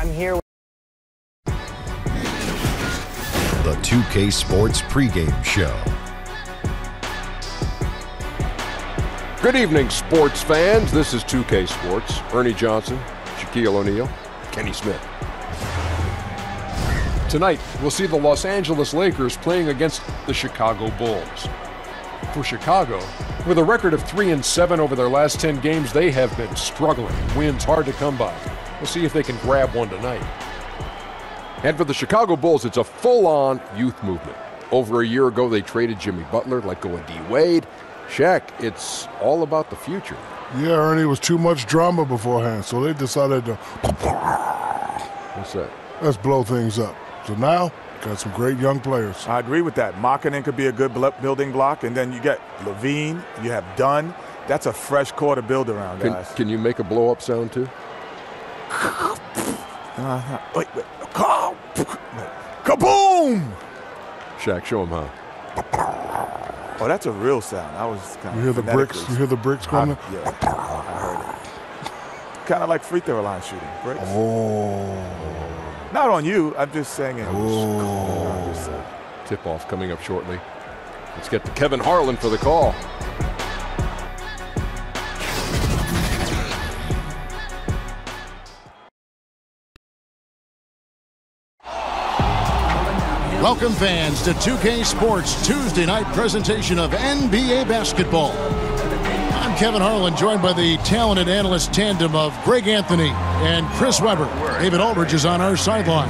I'm here. The 2K Sports pregame show. Good evening, sports fans. This is 2K Sports. Ernie Johnson, Shaquille O'Neal, Kenny Smith. Tonight, we'll see the Los Angeles Lakers playing against the Chicago Bulls. For Chicago, with a record of 3-7 over their last 10 games, they have been struggling. Wins hard to come by. We'll see if they can grab one tonight. And for the Chicago Bulls, it's a full-on youth movement. Over a year ago, they traded Jimmy Butler, let go of D. Wade. Shaq, it's all about the future. Yeah, Ernie, it was too much drama beforehand, so they decided to... What's that? Let's blow things up. So now, got some great young players. I agree with that. Markkanen could be a good building block, and then you get Levine, you have Dunn. That's a fresh core to build around, guys. Can you make a blow-up sound, too? Wait. Kaboom! Shaq, show him how. Oh, that's a real sound. I was kind of. You hear the bricks? You hear the bricks coming? Yeah, I heard it. Kind of like free throw line shooting. Bricks. Oh. Not on you. I'm just saying it. Oh. Tip-off coming up shortly. Let's get to Kevin Harlan for the call. Welcome, fans, to 2K Sports Tuesday night presentation of NBA basketball. I'm Kevin Harlan, joined by the talented analyst tandem of Greg Anthony and Chris Webber. David Aldridge is on our sideline.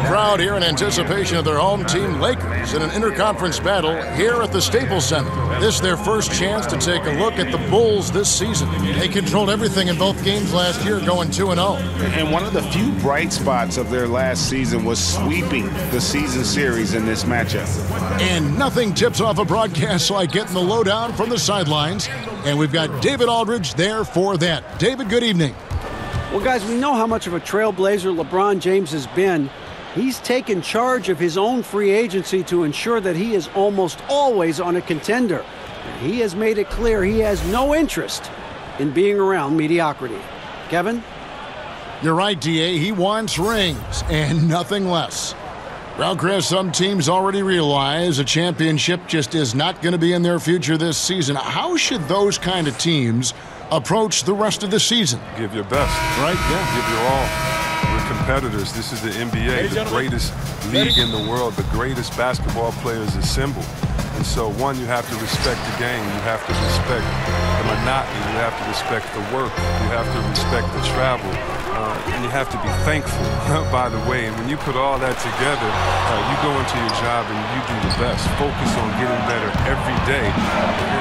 Crowd here in anticipation of their home team Lakers in an interconference battle here at the Staples Center. This is their first chance to take a look at the Bulls this season. They controlled everything in both games last year, going 2-0. And one of the few bright spots of their last season was sweeping the season series in this matchup. And nothing tips off a broadcast like getting the lowdown from the sidelines. And we've got David Aldridge there for that. David, good evening. Well, guys, we know how much of a trailblazer LeBron James has been. He's taken charge of his own free agency to ensure that he is almost always on a contender. He has made it clear he has no interest in being around mediocrity. Kevin? You're right, D.A. He wants rings and nothing less. Well, Chris, some teams already realize a championship just is not going to be in their future this season. How should those kind of teams approach the rest of the season? Give your best. Right, yeah. Give your all. We're competitors. This is the NBA, the greatest league in the world, the greatest basketball players assembled. And so, one, you have to respect the game. You have to respect the monotony. You have to respect the work. You have to respect the travel. And you have to be thankful, by the way. And when you put all that together, you go into your job and you do the best. Focus on getting better every day.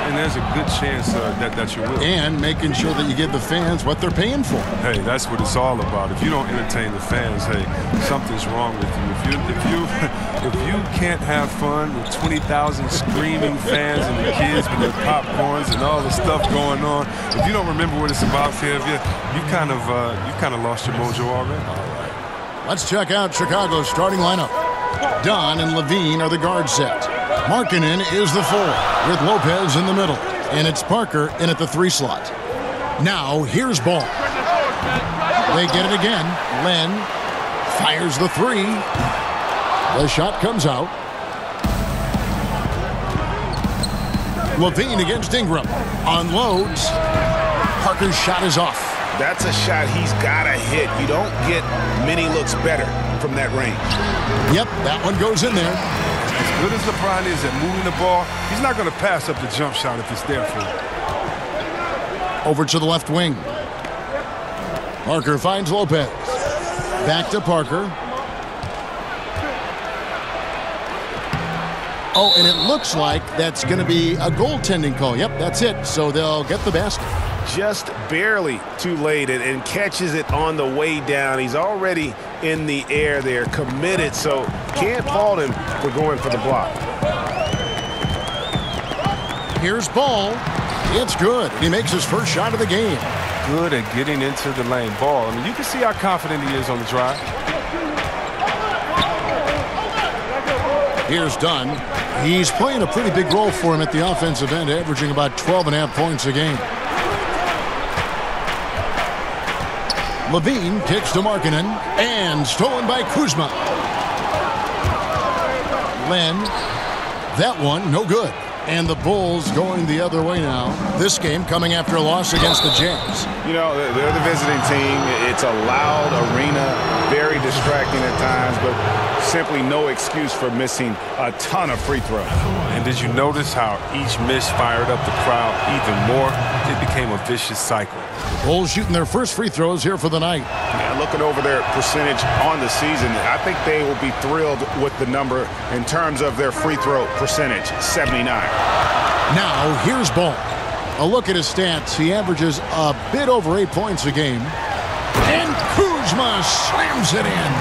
And there's a good chance that you will. And making sure that you give the fans what they're paying for. Hey, that's what it's all about. If you don't entertain the fans, hey, something's wrong with you. If you can't have fun with 20,000 screaming fans and the kids with their popcorns and all the stuff going on, if you don't remember what it's about, Kev, you kind of lost your mojo already. Let's check out Chicago's starting lineup. Dunn and Levine are the guard set. Markkanen is the 4, with Lopez in the middle. And it's Parker in at the 3 slot. Now, here's Ball. They get it again. Len fires the 3. The shot comes out. Levine against Ingram. Unloads. Parker's shot is off. That's a shot he's got to hit. You don't get many looks better from that range. Yep, that one goes in there. As good as LeBron is at moving the ball, he's not going to pass up the jump shot if it's there for him. Over to the left wing. Parker finds Lopez. Back to Parker. Oh, and it looks like that's going to be a goaltending call. Yep, that's it. So they'll get the basket. Just barely too late and catches it on the way down. He's already in the air there, committed, so can't fault him for going for the block. Here's Ball. It's good. He makes his first shot of the game. Good at getting into the lane. Ball, I mean, you can see how confident he is on the drive. Here's Dunn. He's playing a pretty big role for him at the offensive end, averaging about 12.5 points a game. Levine kicks to Markkanen, and stolen by Kuzma. Len, that one, no good. And the Bulls going the other way now. This game coming after a loss against the Jazz. You know, they're the visiting team. It's a loud arena, very distracting at times, but simply no excuse for missing a ton of free throws. And did you notice how each miss fired up the crowd even more? It became a vicious cycle. Bulls shooting their first free throws here for the night. Yeah, looking over their percentage on the season, I think they will be thrilled with the number in terms of their free throw percentage, 79. Now, here's Ball. A look at his stats. He averages a bit over 8 points a game. And Kuzma slams it in.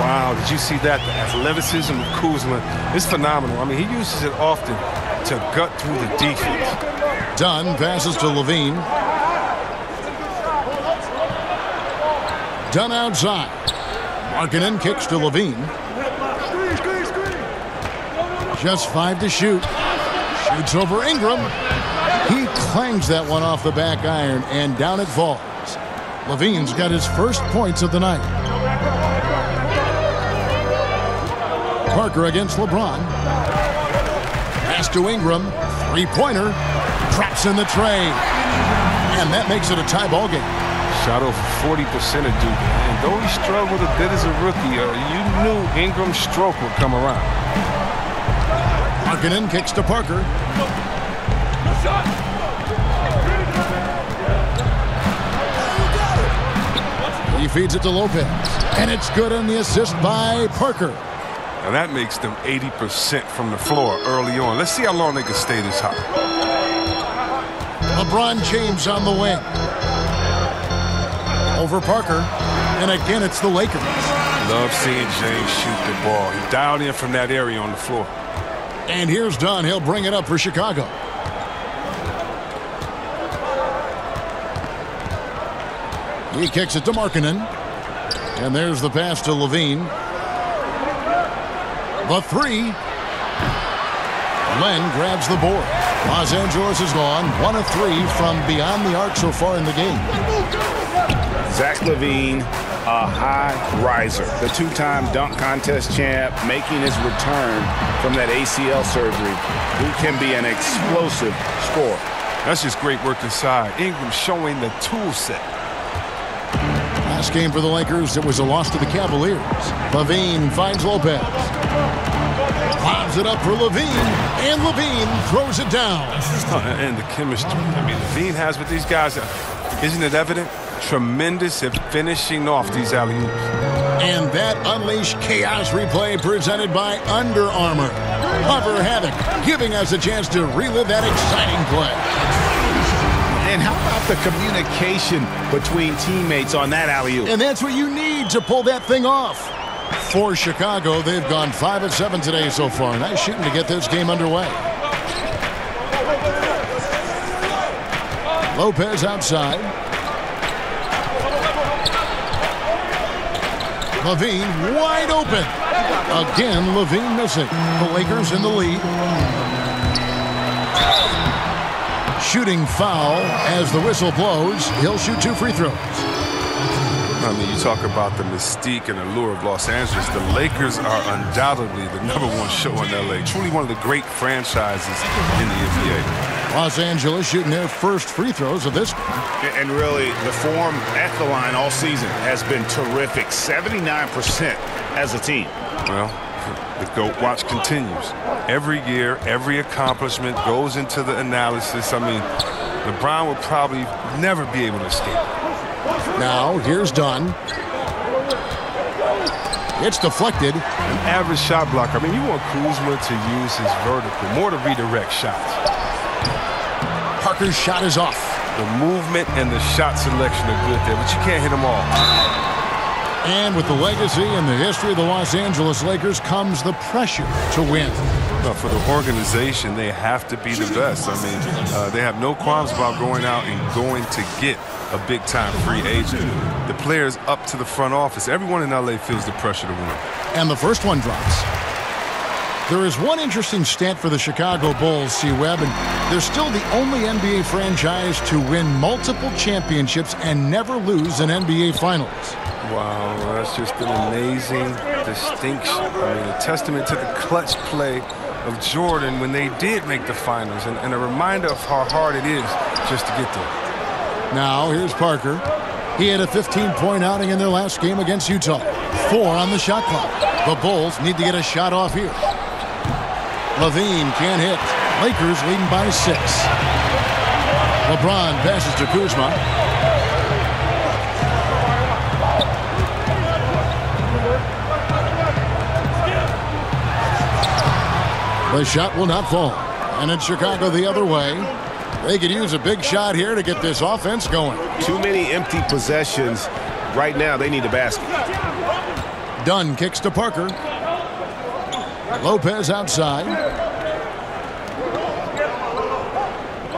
Wow, did you see that? The athleticism of Kuzma is phenomenal. I mean, he uses it often to gut through the defense. Dunn passes to Levine. Dunn outside. Markkanen kicks to Levine. Just 5 to shoot. Shoots over Ingram. He clangs that one off the back iron, and down it falls. Levine's got his first points of the night. Parker against LeBron. Pass to Ingram. Three-pointer. Traps in the tray. And that makes it a tie ball game. Shot over 40% of Duke. And though he struggled a bit as a rookie, you knew Ingram's stroke would come around. Markkanen kicks to Parker. He feeds it to Lopez. And it's good on the assist by Parker. Now that makes them 80% from the floor early on. Let's see how long they can stay this hot. LeBron James on the wing. Over Parker. And again, it's the Lakers. Love seeing James shoot the ball. He dialed in from that area on the floor. And here's Dunn. He'll bring it up for Chicago. He kicks it to Markkanen. And there's the pass to Levine. The three. Len grabs the board. Los Angeles is gone 1 of 3 from beyond the arc so far in the game. Zach LaVine, a high riser, the 2-time dunk contest champ, making his return from that ACL surgery. He can be an explosive scorer. That's just great work inside. Ingram showing the tool set. Last game for the Lakers, it was a loss to the Cavaliers. LaVine finds Lopez. Lobs it up for LaVine, and LaVine throws it down. And the chemistry, I mean, LaVine has with these guys, isn't it evident? Tremendous at finishing off these alley-oops. And that unleashed chaos replay presented by Under Armour. Hover Havoc, giving us a chance to relive that exciting play. And how about the communication between teammates on that alley-oop? And that's what you need to pull that thing off. For Chicago, they've gone 5 of 7 today so far. Nice shooting to get this game underway. Lopez outside. LaVine wide open. Again, LaVine missing. The Lakers in the lead. Shooting foul as the whistle blows. He'll shoot 2 free throws. I mean, you talk about the mystique and allure of Los Angeles. The Lakers are undoubtedly the #1 show in L.A. Truly one of the great franchises in the NBA. Los Angeles shooting their first free throws of this game. And really, the form at the line all season has been terrific. 79% as a team. Well, the GOAT watch continues. Every year, every accomplishment goes into the analysis. I mean, LeBron would probably never be able to escape. Now, here's Dunn. It's deflected. An average shot blocker. I mean, you want Kuzma to use his vertical, more to redirect shots. Parker's shot is off. The movement and the shot selection are good there, but you can't hit them all. And with the legacy and the history of the Los Angeles Lakers comes the pressure to win. Well, for the organization, they have to be the best. I mean, they have no qualms about going out and going to get a big-time free agent. The players up to the front office. Everyone in L.A. feels the pressure to win. And the first one drops. There is one interesting stat for the Chicago Bulls, C-Webb, and they're still the only NBA franchise to win multiple championships and never lose an NBA Finals. Wow, that's just an amazing distinction. I mean, a testament to the clutch play of Jordan when they did make the finals, and a reminder of how hard it is just to get there. Now, here's Parker. He had a 15-point outing in their last game against Utah. 4 on the shot clock. The Bulls need to get a shot off here. Levine can't hit. Lakers leading by 6. LeBron passes to Kuzma. The shot will not fall. And it's Chicago the other way. They could use a big shot here to get this offense going. Too many empty possessions. Right now, they need a basket. Dunn kicks to Parker. Lopez outside.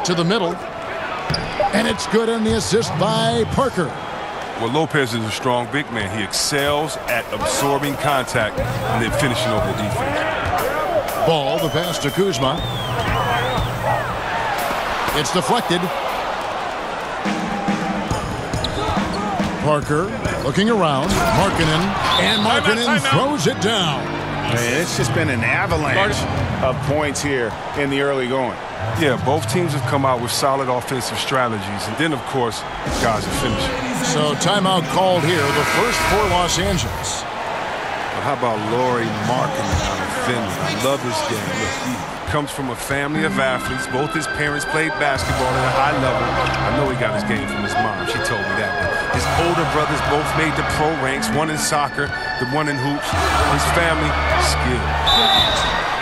To the middle. And it's good on the assist by Parker. Well, Lopez is a strong big man. He excels at absorbing contact and then finishing over the defense. Ball, the pass to Kuzma. It's deflected. Parker looking around. Markkanen. And Markkanen throws it down. Man, it's just been an avalanche of points here in the early going. Yeah, both teams have come out with solid offensive strategies. And then, of course, guys are finishing. So timeout called here. The first for Los Angeles. Well, how about Lauri Markkanen out of Finland? I love this game. Look, he comes from a family of athletes. Both his parents played basketball at a high level. I know he got his game from his mom. She told me that. But his older brothers both made the pro ranks. One in soccer, the one in hoops. His family, skilled.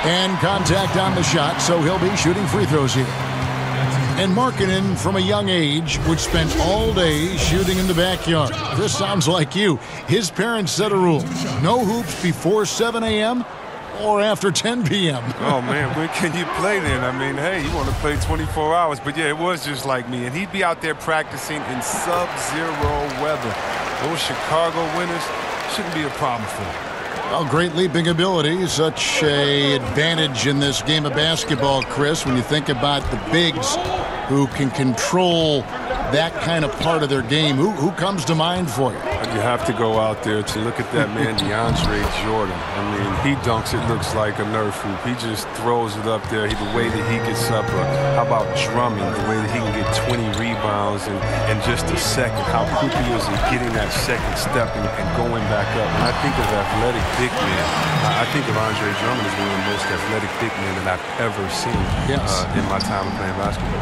And contact on the shot, so he'll be shooting free throws here. And Markkanen, from a young age, would spend all day shooting in the backyard. This sounds like you. His parents set a rule. No hoops before 7 a.m. or after 10 p.m. Oh, man, when can you play then? I mean, hey, you want to play 24 hours. But, yeah, it was just like me. And he'd be out there practicing in sub-zero weather. Those Chicago winters shouldn't be a problem for him. Well, great leaping ability, such an advantage in this game of basketball, Chris, when you think about the bigs who can control that kind of part of their game. Who comes to mind for you? You have to go out there to look at that man, DeAndre Jordan. I mean, he dunks, it looks like a Nerf hoop. He just throws it up there. The way that he gets up. How about Drummond, the way that he can get 20 rebounds in just a second. How quick he is at getting that second step and going back up. When I think of athletic big men, I think of Andre Drummond as one of the most athletic big men that I've ever seen in my time of playing basketball.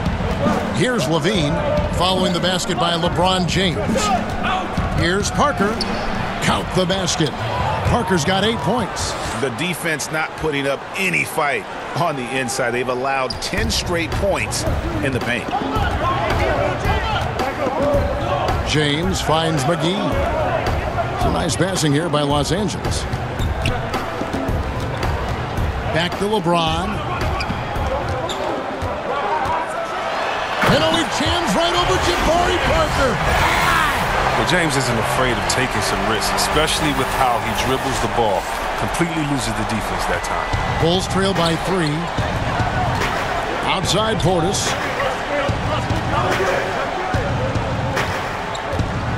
Here's Levine following the basket by LeBron James. Here's Parker. Count the basket. Parker's got 8 points. The defense not putting up any fight on the inside. They've allowed 10 straight points in the paint. James finds McGee. Some nice passing here by Los Angeles. Back to LeBron. Penalty jams right over Jabari Parker. Well, James isn't afraid of taking some risks, especially with how he dribbles the ball. Completely loses the defense that time. Bulls trail by 3. Outside Portis.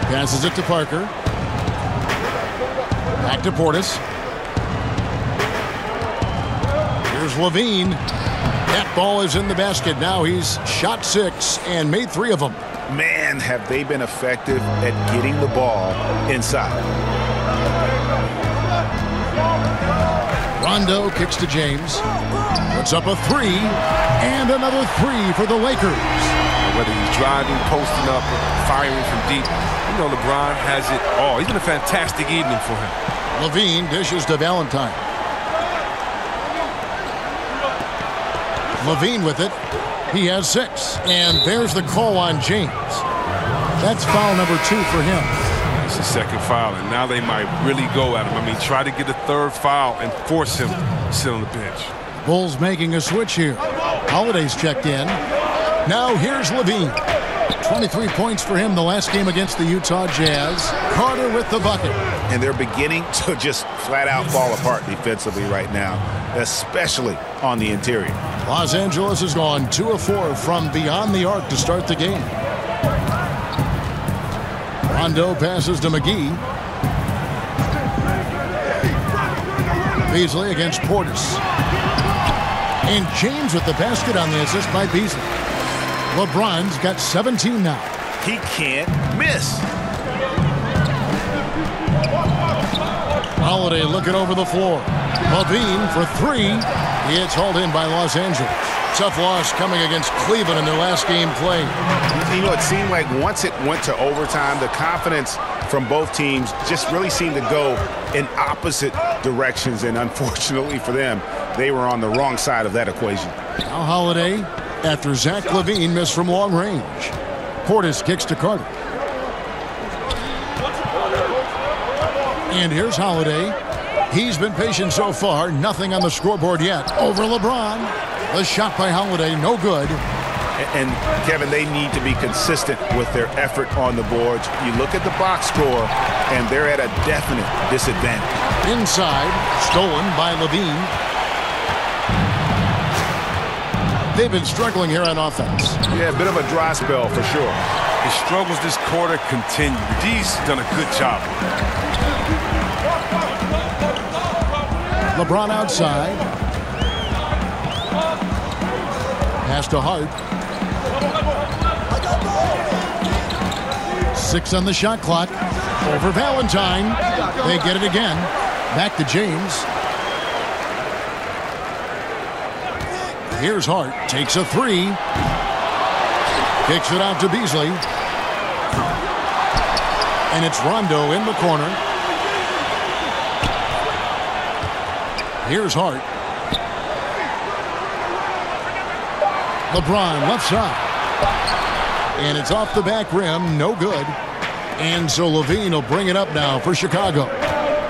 Passes it to Parker. Back to Portis. Here's Levine. That ball is in the basket. Now he's shot 6 and made 3 of them. Man, have they been effective at getting the ball inside. Rondo kicks to James. Puts up a 3. And another 3 for the Lakers. Whether he's driving, posting up, or firing from deep, you know LeBron has it all. He's been a fantastic evening for him. Levine dishes to Valentine. Levine with it. He has 6. And there's the call on James. That's foul number 2 for him. It's the second foul, and now they might really go at him. I mean, try to get a 3rd foul and force him to sit on the bench. Bulls making a switch here. Holiday's checked in. Now here's Levine. 23 points for him the last game against the Utah Jazz. Carter with the bucket. and they're beginning to just flat out fall apart defensively right now, especially on the interior. Los Angeles has gone 2 of 4 from beyond the arc to start the game. Rondo passes to McGee. Beasley against Portis. And James with the basket on the assist by Beasley. LeBron's got 17 now. He can't miss. Holiday looking over the floor. Levine for 3. It's hauled in by Los Angeles. Tough loss coming against Cleveland in their last game played. You know, it seemed like once it went to overtime, the confidence from both teams just really seemed to go in opposite directions, and unfortunately for them, they were on the wrong side of that equation. Now Holiday, after Zach LaVine missed from long range. Portis kicks to Carter. And here's Holiday. He's been patient so far. Nothing on the scoreboard yet. Over LeBron. The shot by Holiday, no good. And Kevin, they need to be consistent with their effort on the boards. You look at the box score, and they're at a definite disadvantage. Inside, stolen by Levine. They've been struggling here on offense. Yeah, a bit of a dry spell for sure. His struggles this quarter continue. D's done a good job. LeBron outside. Pass to Hart. 6 on the shot clock. Over Valentine. They get it again. Back to James. Here's Hart. Takes a 3. Kicks it out to Beasley. And it's Rondo in the corner. Here's Hart. LeBron left side. And it's off the back rim. No good. And so Levine will bring it up now for Chicago.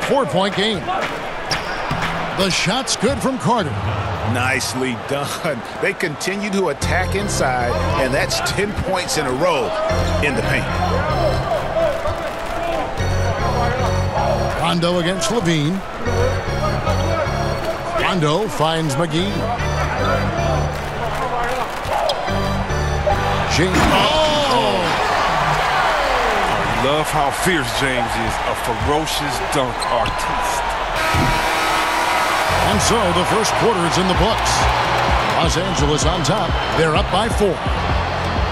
4-point game. The shot's good from Carter. Nicely done. They continue to attack inside, and that's 10 points in a row in the paint. Rondo against Levine. Rondo finds McGee. James. Oh! I love how fierce James is, a ferocious dunk artiste. And so the first quarter is in the books. Los Angeles on top. They're up by 4.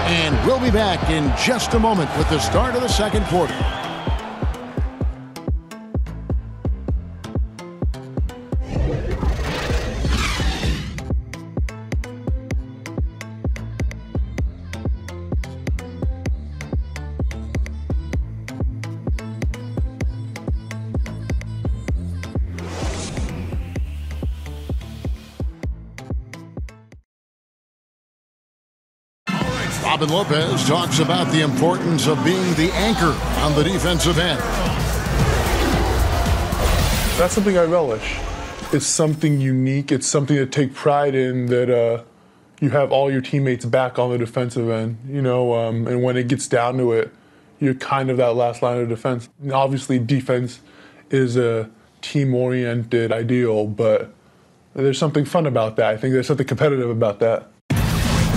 And we'll be back in just a moment with the start of the second quarter. Robin Lopez talks about the importance of being the anchor on the defensive end. That's something I relish. It's something unique. It's something to take pride in, that you have all your teammates back on the defensive end, and when it gets down to it, you're kind of that last line of defense. And obviously, defense is a team-oriented ideal, but there's something fun about that. I think there's something competitive about that.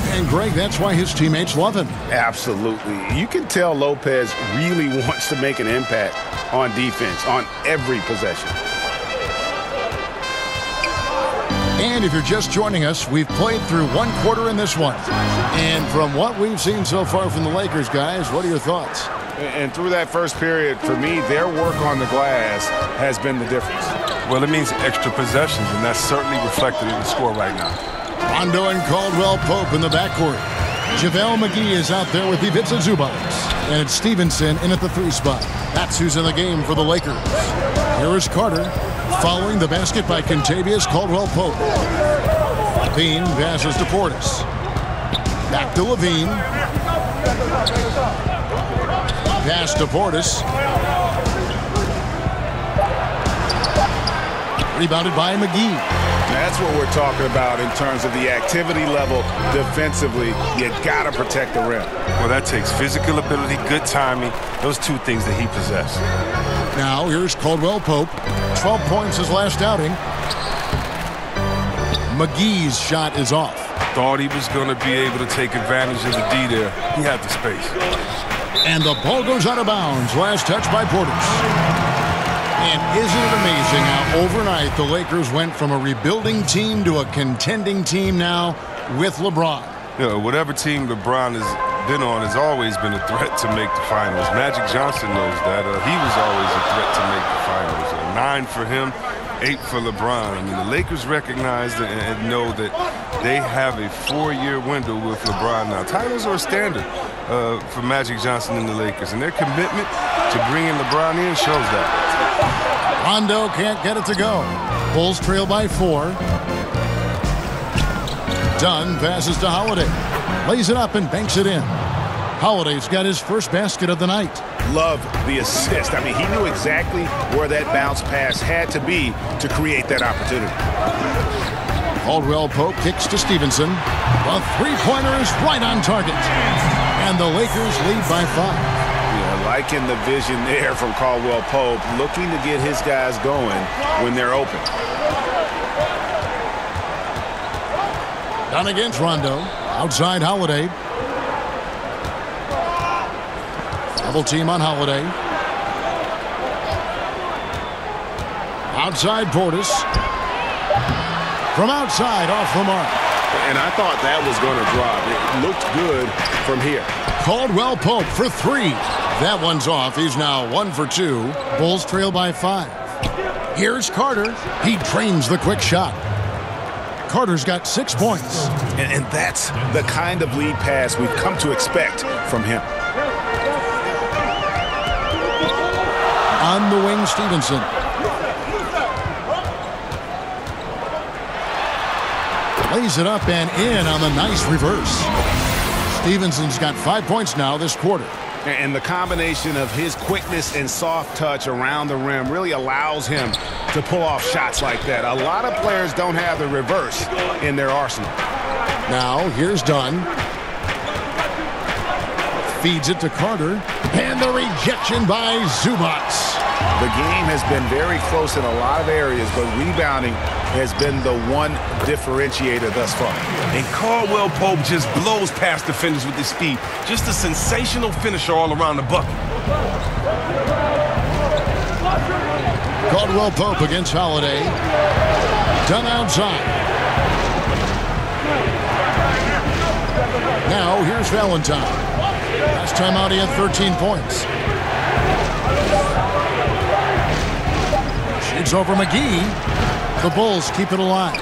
And Greg, that's why his teammates love him. Absolutely. You can tell Lopez really wants to make an impact on defense, on every possession. And if you're just joining us, we've played through one quarter in this one. And from what we've seen so far from the Lakers, guys, what are your thoughts? And through that first period, for me, their work on the glass has been the difference. Well, it means extra possessions, and that's certainly reflected in the score right now. Rondo and Caldwell Pope in the backcourt. JaVale McGee is out there with Ivica Zubac. And it's Stevenson in at the 3 spot. That's who's in the game for the Lakers. Here is Carter following the basket by Kentavious Caldwell Pope. Levine passes to Portis. Back to Levine. Pass to Portis. Rebounded by McGee. That's what we're talking about in terms of the activity level defensively. You got to protect the rim. Well, that takes physical ability, good timing, those two things that he possesses. Now here's Caldwell Pope. 12 points his last outing. McGee's shot is off. Thought he was going to be able to take advantage of the D there. He had the space. And the ball goes out of bounds. Last touch by Portis. And isn't it amazing how overnight the Lakers went from a rebuilding team to a contending team now with LeBron? You know, whatever team LeBron has been on has always been a threat to make the finals. Magic Johnson knows that. He was always a threat to make the finals. 9 for him, 8 for LeBron. I mean, the Lakers recognize and know that they have a 4-year window with LeBron now. Titles are a standard for Magic Johnson and the Lakers, and their commitment to bringing LeBron in shows that. Rondo can't get it to go. Bulls trail by 4. Dunn passes to Holiday. Lays it up and banks it in. Holiday's got his first basket of the night. Love the assist. I mean, he knew exactly where that bounce pass had to be to create that opportunity. Caldwell Pope kicks to Stevenson. The three-pointer is right on target. And the Lakers lead by 5. Yeah, liking the vision there from Caldwell Pope, looking to get his guys going when they're open. Down against Rondo. Outside Holiday. Double team on Holiday. Outside Portis. From outside, off the mark. And I thought that was going to drop. It looked good from here. Caldwell Pope for 3. That one's off. He's now 1 for 2. Bulls trail by 5. Here's Carter. He trains the quick shot. Carter's got 6 points. And that's the kind of lead pass we've come to expect from him. On the wing, Stevenson. Lays it up and in on the nice reverse. Stevenson's got 5 points now this quarter. And the combination of his quickness and soft touch around the rim really allows him to pull off shots like that. A lot of players don't have the reverse in their arsenal. Now, here's Dunn. Feeds it to Carter. And the rejection by Zubac. The game has been very close in a lot of areas, but rebounding has been the one differentiator thus far. And Caldwell Pope just blows past defenders with his speed. Just a sensational finisher all around the bucket. Caldwell Pope against Holiday. Done outside. Now here's Valentine. Last time out he had 13 points. Shoots over McGee. The Bulls keep it alive.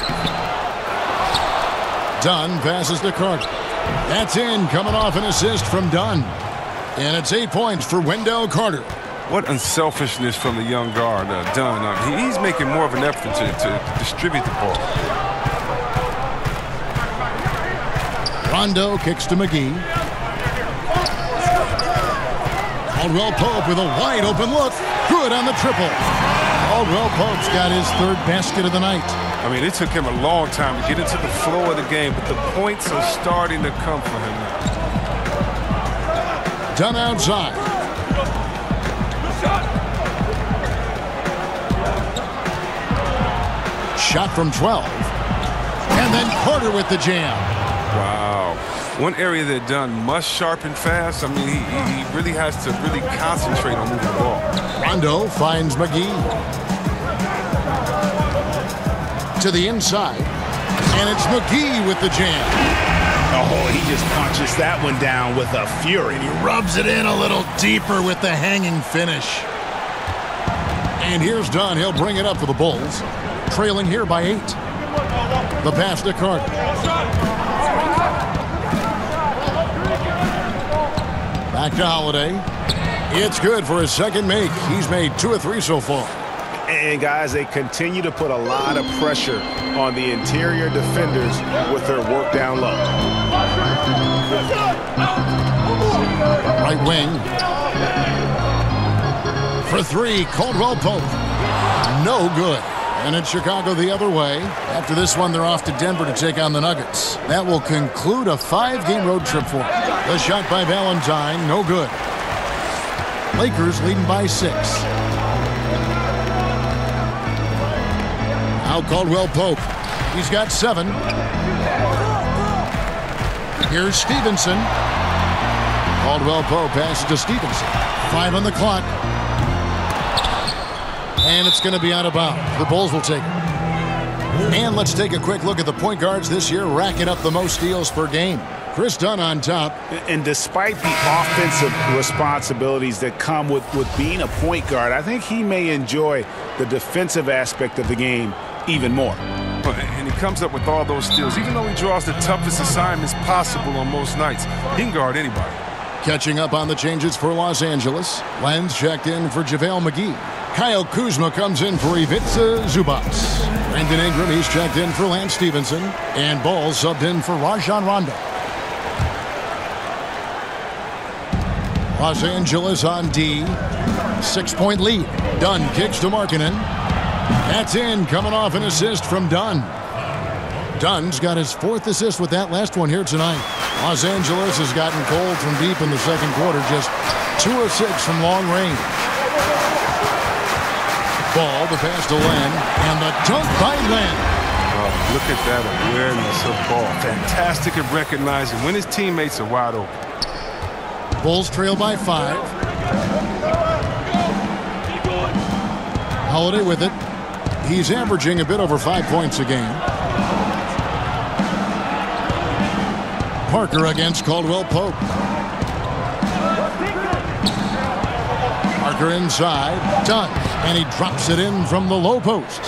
Dunn passes to Carter. That's in, coming off an assist from Dunn. And it's 8 points for Wendell Carter. What unselfishness from the young guard, Dunn. He's making more of an effort to distribute the ball. Rondo kicks to McGee. Caldwell Pope with a wide open look. Good on the triple. Caldwell Pope's got his 3rd basket of the night. I mean, it took him a long time to get into the flow of the game, but the points are starting to come for him now. Done outside. Shot from 12. And then Carter with the jam. Wow. One area that Dunn must sharpen fast. I mean, he really has to really concentrate on moving the ball. Rondo finds McGee. To the inside. And it's McGee with the jam. Oh, he just punches that one down with a fury. He rubs it in a little deeper with the hanging finish. And here's Dunn. He'll bring it up for the Bulls. Trailing here by 8. The pass to Carter. Back to Holiday. It's good for his 2nd make. He's made 2 of 3 so far. And guys, they continue to put a lot of pressure on the interior defenders with their work down low. Right wing. For 3, Caldwell Pope. No good. And it's Chicago the other way. After this one, they're off to Denver to take on the Nuggets. That will conclude a 5-game road trip for them. The shot by Valentine, no good. Lakers leading by 6. Now Caldwell Pope. He's got 7. Here's Stevenson. Caldwell Pope passes to Stevenson. 5 on the clock. And it's going to be out of bounds. The Bulls will take it. And let's take a quick look at the point guards this year, racking up the most steals per game. Chris Dunn on top. And despite the offensive responsibilities that come with being a point guard, I think he may enjoy the defensive aspect of the game even more. And he comes up with all those steals. Even though he draws the toughest assignments possible on most nights, he can guard anybody. Catching up on the changes for Los Angeles. Lenz checked in for JaVale McGee. Kyle Kuzma comes in for Ivica Zubats. Brandon Ingram, he's checked in for Lance Stevenson. And Ball subbed in for Rajon Rondo. Los Angeles on D. 6-point lead. Dunn kicks to Markkanen. That's in, coming off an assist from Dunn. Dunn's got his 4th assist with that last one here tonight. Los Angeles has gotten cold from deep in the second quarter, just 2 of 6 from long range. Ball, the pass to Len, and the dunk by Len. Oh, look at that awareness of Ball. Fantastic at recognizing when his teammates are wide open. Bulls trail by 5. Holiday with it. He's averaging a bit over 5 points a game. Parker against Caldwell Pope. Parker inside. Dunn. And he drops it in from the low post.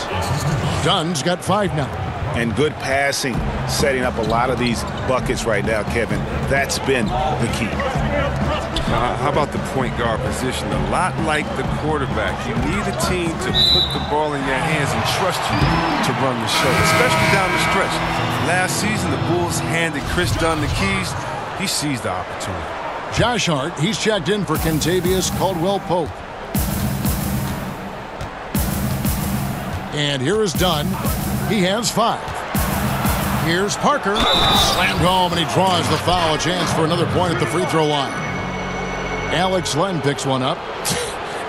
Dunn's got 5 now. And good passing, setting up a lot of these buckets right now, Kevin. That's been the key. How about the point guard position? A lot like the quarterback. You need a team to put the ball in your hands and trust you to run the show, especially down the stretch. Last season, the Bulls handed Chris Dunn the keys. He seized the opportunity. Josh Hart, he's checked in for Kentavious Caldwell Pope. And here is Dunn. He has 5. Here's Parker. Slammed home, and he draws the foul. A chance for another point at the free throw line. Alex Len picks one up.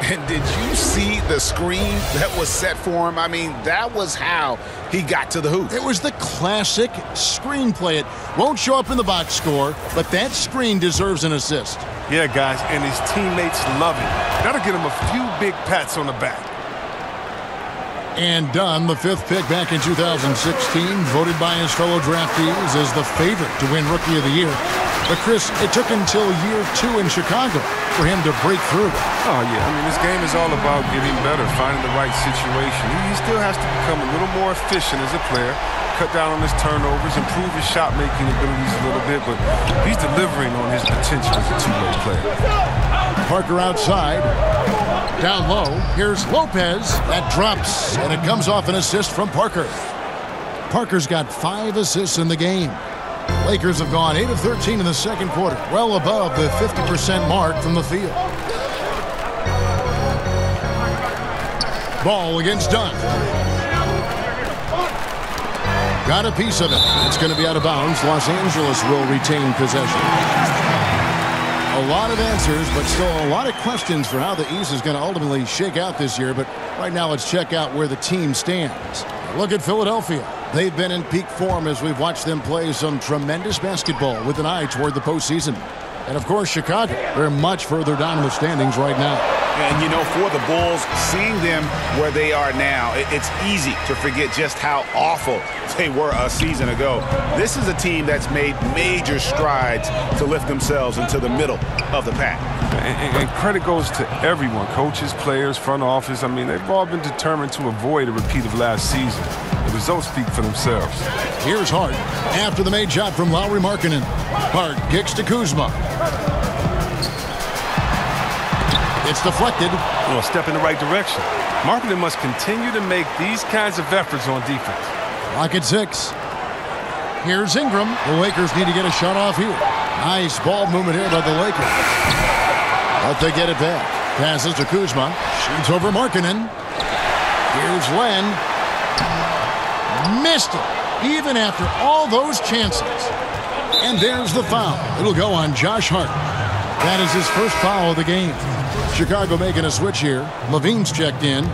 And did you see the screen that was set for him? I mean, that was how he got to the hoop. It was the classic screen play. It won't show up in the box score, but that screen deserves an assist. Yeah, guys, and his teammates love it. That'll get him a few big pats on the back. And Dunn, the 5th pick back in 2016, voted by his fellow draftees as the favorite to win Rookie of the Year. But, Chris, it took until year 2 in Chicago for him to break through. Oh, yeah. I mean, this game is all about getting better, finding the right situation. He still has to become a little more efficient as a player, cut down on his turnovers, improve his shot-making abilities a little bit, but he's delivering on his potential as a two-way player. Parker outside. Down low, here's Lopez. That drops, and it comes off an assist from Parker. Parker's got 5 assists in the game. Lakers have gone 8 of 13 in the second quarter, well above the 50% mark from the field. Ball against Dunn. Got a piece of it. It's going to be out of bounds. Los Angeles will retain possession. A lot of answers, but still a lot of questions for how the East is going to ultimately shake out this year. But right now, let's check out where the team stands. Look at Philadelphia. They've been in peak form as we've watched them play some tremendous basketball with an eye toward the postseason. And, of course, Chicago. They're much further down in the standings right now. And, you know, for the Bulls, seeing them where they are now, it's easy to forget just how awful they were a season ago. This is a team that's made major strides to lift themselves into the middle of the pack. And credit goes to everyone, coaches, players, front office. I mean, they've all been determined to avoid a repeat of last season. The results speak for themselves. Here's Hart after the made shot from Lauri Markkanen. Hart kicks to Kuzma. It's deflected. A step in the right direction. Markkanen must continue to make these kinds of efforts on defense. Clock at 6. Here's Ingram. The Lakers need to get a shot off here. Nice ball movement here by the Lakers. But they get it back. Passes to Kuzma. Shoots over Markkanen. Here's Len. Missed it, even after all those chances. And there's the foul. It'll go on Josh Hart. That is his first foul of the game. Chicago making a switch here. Levine's checked in.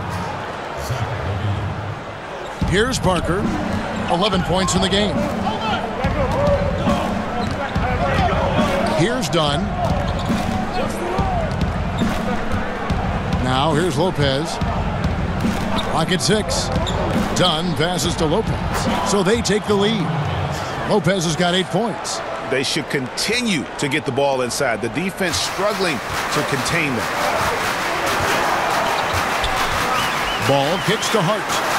Here's Parker. 11 points in the game. Here's Dunn. Now here's Lopez. Clock at 6. Dunn passes to Lopez. So they take the lead. Lopez has got 8 points. They should continue to get the ball inside. The defense struggling to contain them. Ball kicks to Hart.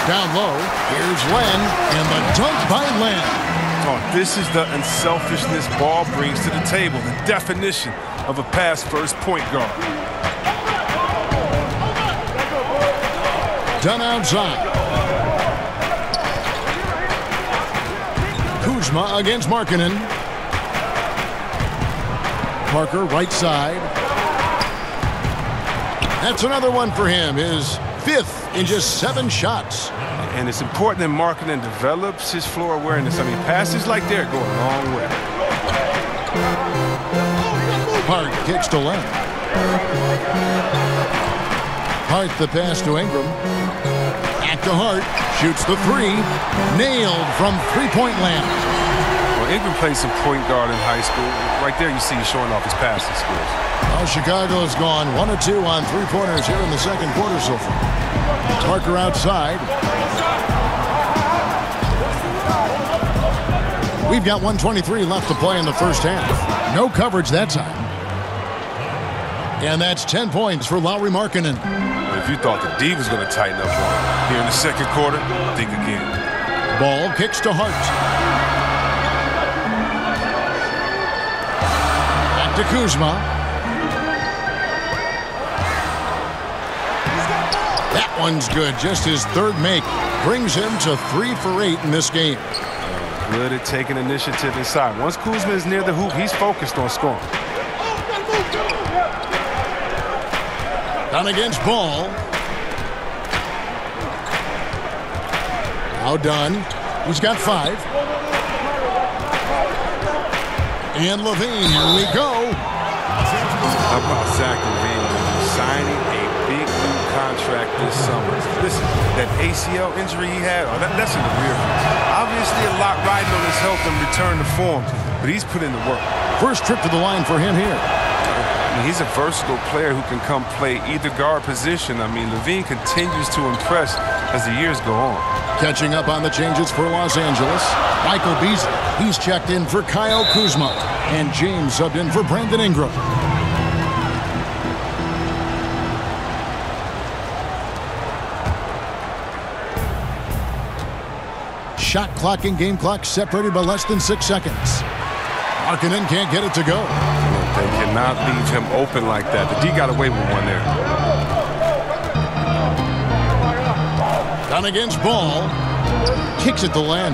Down low, here's Len, and the dunk by Len. Oh, this is the unselfishness ball brings to the table, the definition of a pass-first point guard. Dunn outside. Kuzma against Markkanen. Parker right side. That's another one for him. His 5th in just 7 shots. And it's important that Markkanen develops his floor awareness. I mean, passes like that go a long way. Hart kicks to Len. Hart the pass to Ingram. Back to Hart. Shoots the 3. Nailed from three-point land. Well, Ingram played some point guard in high school. Right there you see he's showing off his passing skills. Well, Chicago has gone 1 of 2 on three-pointers here in the second quarter so far. Parker outside. We've got 1:23 left to play in the first half. No coverage that time. And that's 10 points for Lauri Markkanen. If you thought the D was going to tighten up on him here in the second quarter, think again. Ball kicks to Hart. Back to Kuzma. That one's good. Just his 3rd make. Brings him to 3 for 8 in this game. Good at taking initiative inside. Once Kuzma is near the hoop, he's focused on scoring. Down against Ball. Now Dunn. He's got 5. And Levine, here we go. How about Zach Levine signing a big new contract this summer? Listen, that ACL injury he had, that's in the rear view. Obviously a lot riding on his health and return to form, but he's put in the work. First trip to the line for him here. I mean, he's a versatile player who can come play either guard position. I mean, Levine continues to impress as the years go on. Catching up on the changes for Los Angeles. Michael Beasley, he's checked in for Kyle Kuzma. And James subbed in for Brandon Ingram. Shot clock and game clock separated by less than 6 seconds. Markkanen can't get it to go. They cannot leave him open like that. The D got away with one there. Down against Ball. Kicks it to Len.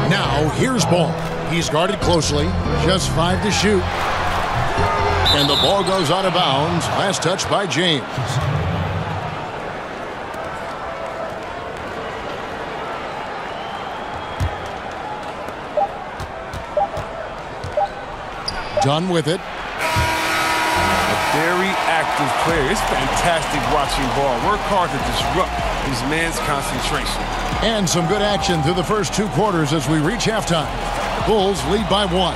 Now here's Ball. He's guarded closely. Just 5 to shoot. And the ball goes out of bounds. Last touch by James. Done with it. A very active player. It's fantastic watching Ball work hard to disrupt his man's concentration. And some good action through the first 2 quarters as we reach halftime. Bulls lead by 1.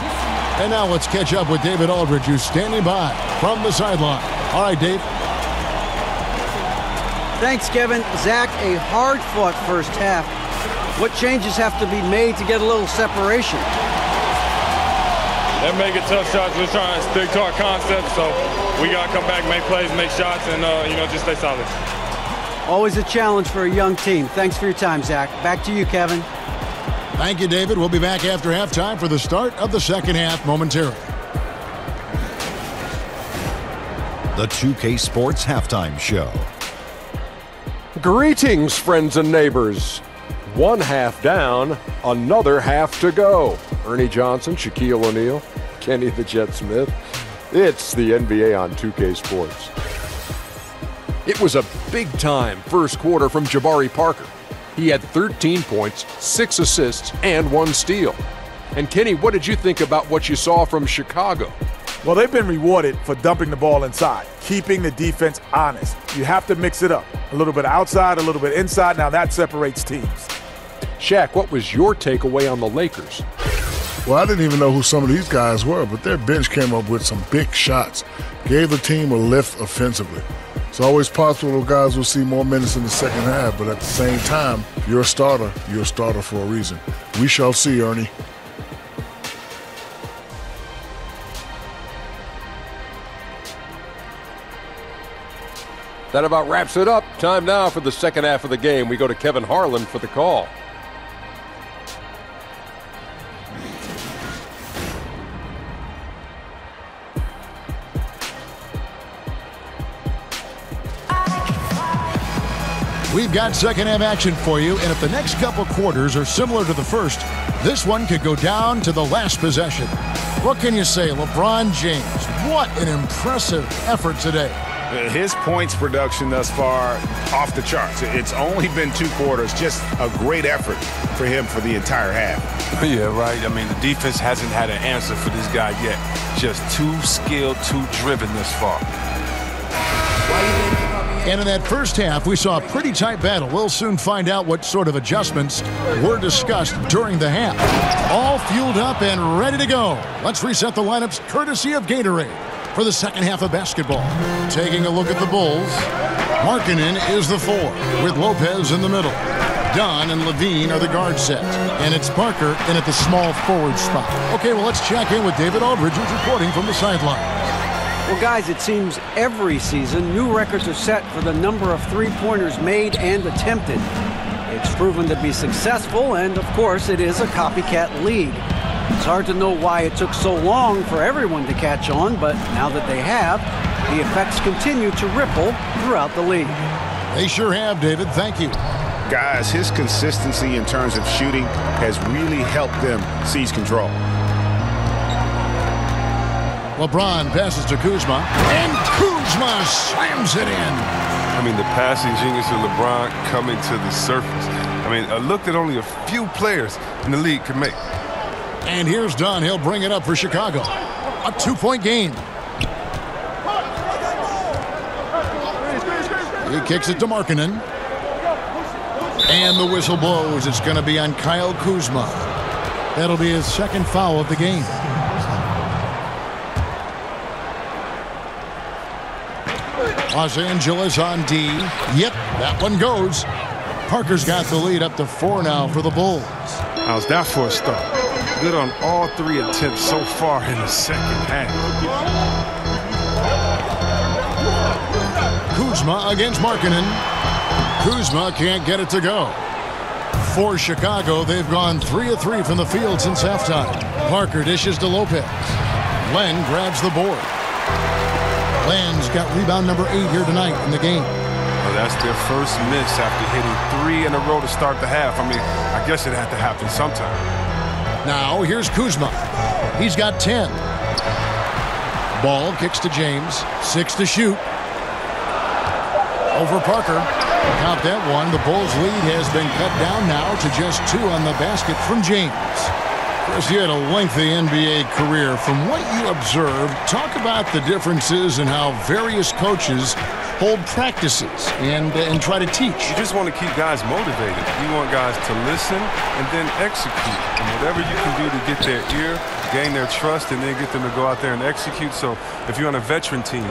And now let's catch up with David Aldridge, who's standing by from the sideline. All right, Dave. Thanks, Kevin. Zach, a hard-fought first half. What changes have to be made to get a little separation? They're making tough shots. We're trying to stick to our concept, so we got to come back, make plays, make shots, and, just stay solid. Always a challenge for a young team. Thanks for your time, Zach. Back to you, Kevin. Thank you, David. We'll be back after halftime for the start of the second half momentarily. The 2K Sports Halftime Show. Greetings, friends and neighbors. 1 half down, another half to go. Ernie Johnson, Shaquille O'Neal, Kenny the Jet Smith. It's the NBA on 2K Sports. It was a big-time first quarter from Jabari Parker. He had 13 points, 6 assists, and 1 steal. And Kenny, what did you think about what you saw from Chicago? Well, they've been rewarded for dumping the ball inside, keeping the defense honest. You have to mix it up. A little bit outside, a little bit inside. Now that separates teams. Shaq, what was your takeaway on the Lakers? Well, I didn't even know who some of these guys were, but their bench came up with some big shots, gave the team a lift offensively. It's always possible those guys will see more minutes in the second half, but at the same time, if you're a starter for a reason. We shall see, Ernie. That about wraps it up. Time now for the second half of the game. We go to Kevin Harlan for the call. We've got second half action for you, and if the next couple quarters are similar to the first, this one could go down to the last possession. What can you say, LeBron James? What an impressive effort today. His points production thus far, off the charts. It's only been 2 quarters, just a great effort for him for the entire half. Yeah, right. I mean, the defense hasn't had an answer for this guy yet. Just too skilled, too driven thus far. And in that first half, we saw a pretty tight battle. We'll soon find out what sort of adjustments were discussed during the half. All fueled up and ready to go. Let's reset the lineups courtesy of Gatorade for the second half of basketball. Taking a look at the Bulls, Markkanen is the 4 with Lopez in the middle. Dunn and Levine are the guard set. And it's Parker in at the small forward spot. Okay, well, let's check in with David Aldridge, who's reporting from the sideline. Well, guys, it seems every season new records are set for the number of three-pointers made and attempted. It's proven to be successful, and of course, it is a copycat league. It's hard to know why it took so long for everyone to catch on, but now that they have, the effects continue to ripple throughout the league. They sure have, David. Thank you. Guys, his consistency in terms of shooting has really helped them seize control. LeBron passes to Kuzma, and Kuzma slams it in. I mean, the passing genius of LeBron coming to the surface. I mean, a look that only a few players in the league can make. And here's Dunn. He'll bring it up for Chicago. A 2-point game. He kicks it to Markkanen. And the whistle blows. It's going to be on Kyle Kuzma. That'll be his second foul of the game. Los Angeles on D. Yep, that one goes. Parker's got the lead up to 4 now for the Bulls. How's that for a start? Good on all 3 attempts so far in the second half. Kuzma against Markkanen. Kuzma can't get it to go. For Chicago, they've gone 3 of 3 from the field since halftime. Parker dishes to Lopez. Len grabs the board. Len's got rebound number 8 here tonight in the game. Well, that's their first miss after hitting 3 in a row to start the half. I mean, I guess it had to happen sometime. Now, here's Kuzma. He's got 10. Ball kicks to James. 6 to shoot. Over Parker. Count that one. The Bulls' lead has been cut down now to just 2 on the basket from James. Chris, you had a lengthy NBA career. From what you observed, talk about the differences in how various coaches hold practices and try to teach. You just want to keep guys motivated. You want guys to listen and then execute. And whatever you can do to get their ear, gain their trust, and then get them to go out there and execute. So if you're on a veteran team,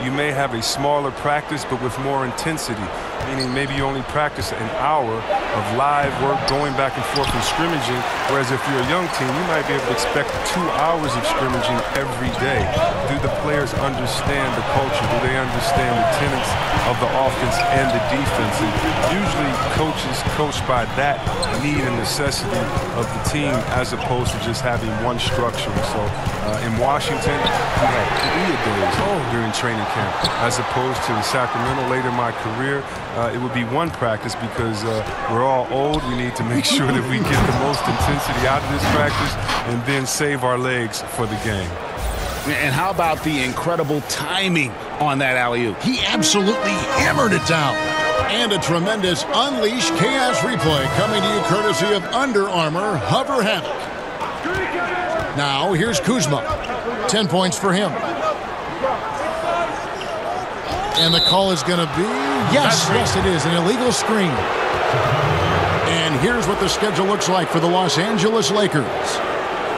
you may have a smaller practice but with more intensity, meaning maybe you only practice an hour of live work going back and forth and scrimmaging, whereas if you're a young team, you might be able to expect 2 hours of scrimmaging every day. Do the players understand the culture? Do they understand the tenets of the offense and the defense? And usually coaches coach by that need and necessity of the team as opposed to just having one structure. So in Washington, we had 3 days during training camp, as opposed to in Sacramento later in my career, it would be 1 practice because we're all old. We need to make sure that we get the most intensity out of this practice and then save our legs for the game. And how about the incredible timing on that alley-oop? He absolutely hammered it down. And a tremendous Unleash Chaos replay coming to you courtesy of Under Armour Hover Havoc. Now here's Kuzma. 10 points for him. And the call is going to be, yes, it is, an illegal screen. And here's what the schedule looks like for the Los Angeles Lakers.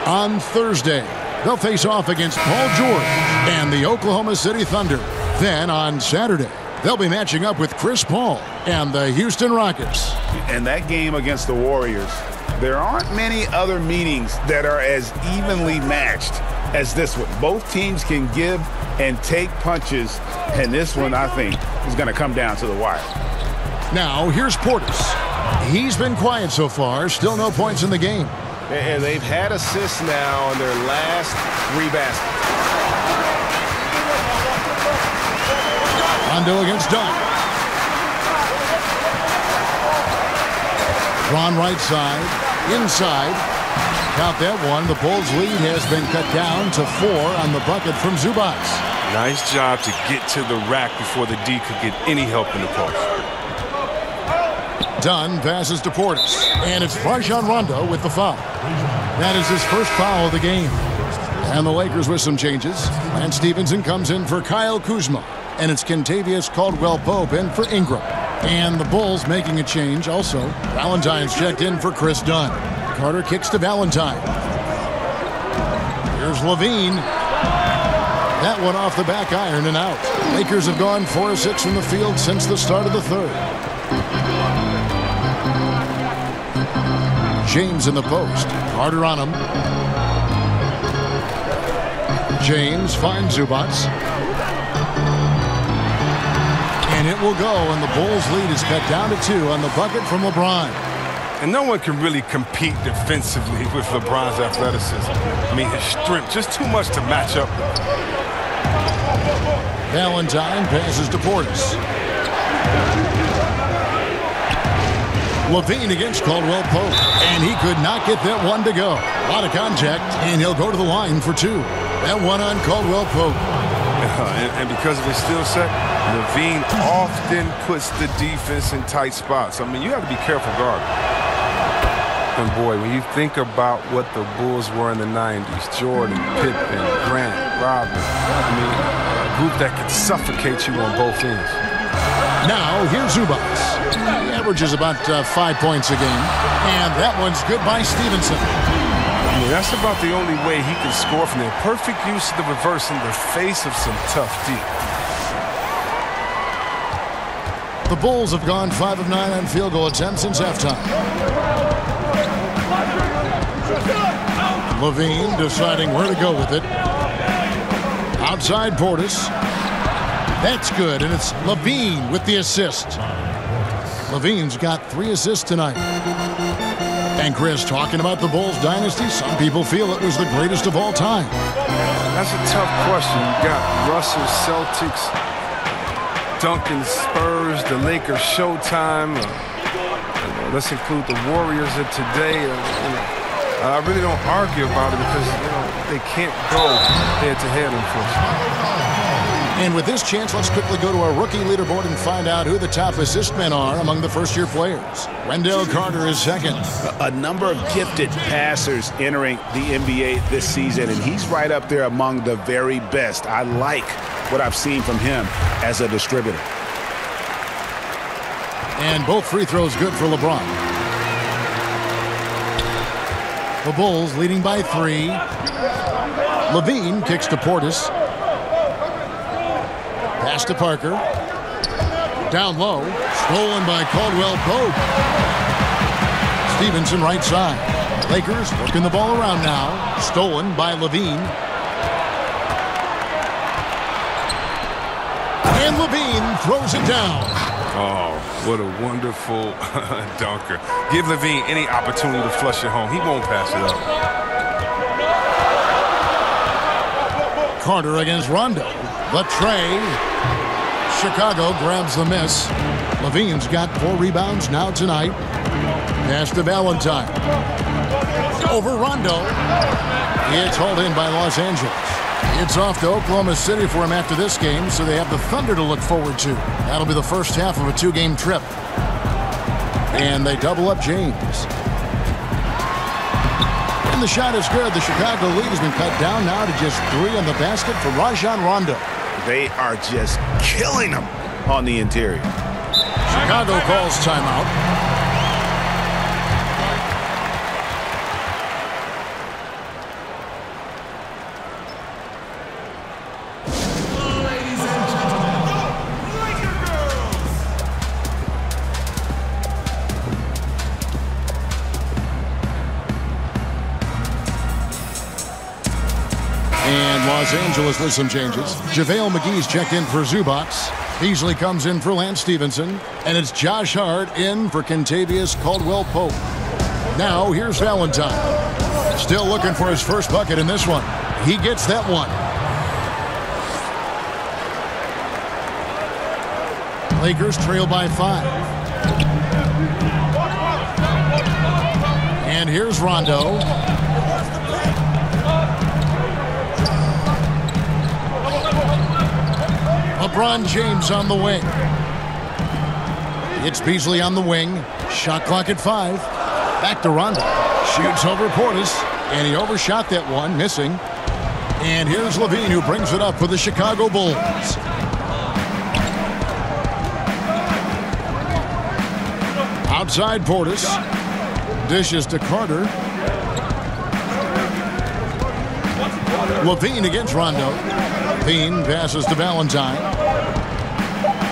On Thursday, they'll face off against Paul George and the Oklahoma City Thunder. Then on Saturday, they'll be matching up with Chris Paul and the Houston Rockets. And that game against the Warriors, there aren't many other meetings that are as evenly matched as this one. Both teams can give and take punches, and this one, I think, is going to come down to the wire. Now, here's Portis. He's been quiet so far, still no points in the game. And they've had assists now on their last 3 baskets. Rondo against Dunn. Drawn right side, inside. Count that one. The Bulls' lead has been cut down to 4 on the bucket from Zubac. Nice job to get to the rack before the D could get any help in the post. Dunn passes to Portis, and it's Rajon Rondo with the foul. That is his first foul of the game. And the Lakers with some changes. Lance Stevenson comes in for Kyle Kuzma, and it's Kentavious Caldwell-Pope in for Ingram. And the Bulls making a change also. Valentine's checked in for Chris Dunn. Carter kicks to Valentine. Here's Levine. That one off the back iron and out. Lakers have gone 4 of 6 from the field since the start of the third. James in the post. Carter on him. James finds Zubac. And it will go, and the Bulls' lead is cut down to 2 on the bucket from LeBron. And no one can really compete defensively with LeBron's athleticism. I mean, his strength, just too much to match up with. Valentine passes to Portis. Levine against Caldwell-Pope, and he could not get that one to go. A lot of contact, and he'll go to the line for 2. That one on Caldwell-Pope. And because of his skill set, Levine often puts the defense in tight spots. I mean, you have to be careful guarding. And boy, when you think about what the Bulls were in the 90s, Jordan, Pippen, Grant, Rodman, I mean, a group that could suffocate you on both ends. Now, here's Zubac. He averages about 5 points a game. And that one's good by Stevenson. I mean, that's about the only way he can score from there. Perfect use of the reverse in the face of some tough D. The Bulls have gone 5 of 9 on field goal attempts since halftime. Levine deciding where to go with it. Outside Portis. That's good, and it's Levine with the assist. Levine's got 3 assists tonight. And Chris, talking about the Bulls dynasty, some people feel it was the greatest of all time. That's a tough question. You got Russell, Celtics, Duncan, Spurs, the Lakers, Showtime. Let's include the Warriors of today. I really don't argue about it because they can't go head-to-head, unfortunately. And with this chance, let's quickly go to our rookie leaderboard and find out who the top assist men are among the first-year players. Wendell Carter is second. A number of gifted passers entering the NBA this season, and he's right up there among the very best. I like what I've seen from him as a distributor. And both free throws good for LeBron. The Bulls leading by 3. Levine kicks to Portis. Pass to Parker. Down low. Stolen by Caldwell-Pope. Stevenson right side. Lakers working the ball around now. Stolen by Levine. And Levine throws it down. Oh, what a wonderful dunker. Give Levine any opportunity to flush it home. He won't pass it up. Carter against Rondo. The tray. Chicago grabs the miss. Levine's got 4 rebounds now tonight. Pass to Valentine. Over Rondo. It's hauled in by Los Angeles. It's off to Oklahoma City for him after this game, so they have the Thunder to look forward to. That'll be the first half of a 2-game trip. And they double up James. And the shot is good. The Chicago lead has been cut down now to just 3 on the basket for Rajon Rondo. They are just killing them on the interior. Chicago calls timeout. And Los Angeles with some changes. JaVale McGee's checked in for Zubac. Beasley comes in for Lance Stevenson. And it's Josh Hart in for Kentavious Caldwell-Pope. Now here's Valentine. Still looking for his first bucket in this one. He gets that one. Lakers trail by 5. And here's Rondo. LeBron James on the wing. It's Beasley on the wing. Shot clock at 5. Back to Rondo. Shoots over Portis. And he overshot that one, missing. And here's Levine, who brings it up for the Chicago Bulls. Outside Portis. Dishes to Carter. Levine against Rondo. Levine passes to Valentine.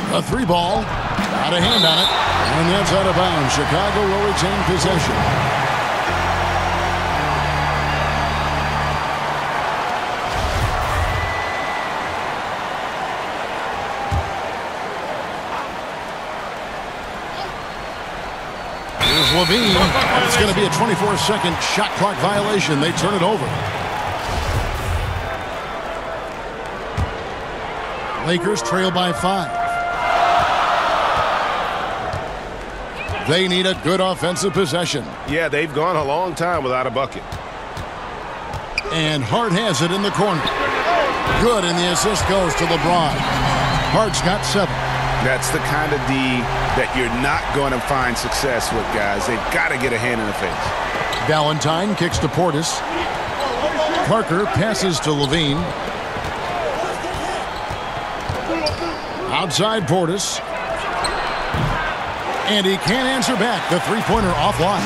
A 3-ball. Got a hand on it. And that's out of bounds. Chicago will retain possession. Here's Levine. It's going to be a 24-second shot clock violation. They turn it over. Lakers trail by 5. They need a good offensive possession. Yeah, they've gone a long time without a bucket. And Hart has it in the corner. Good, and the assist goes to LeBron. Hart's got 7. That's the kind of D that you're not going to find success with, guys. They've got to get a hand in the face. Valentine kicks to Portis. Parker passes to Levine. Outside Portis. And he can't answer back. The three-pointer offline.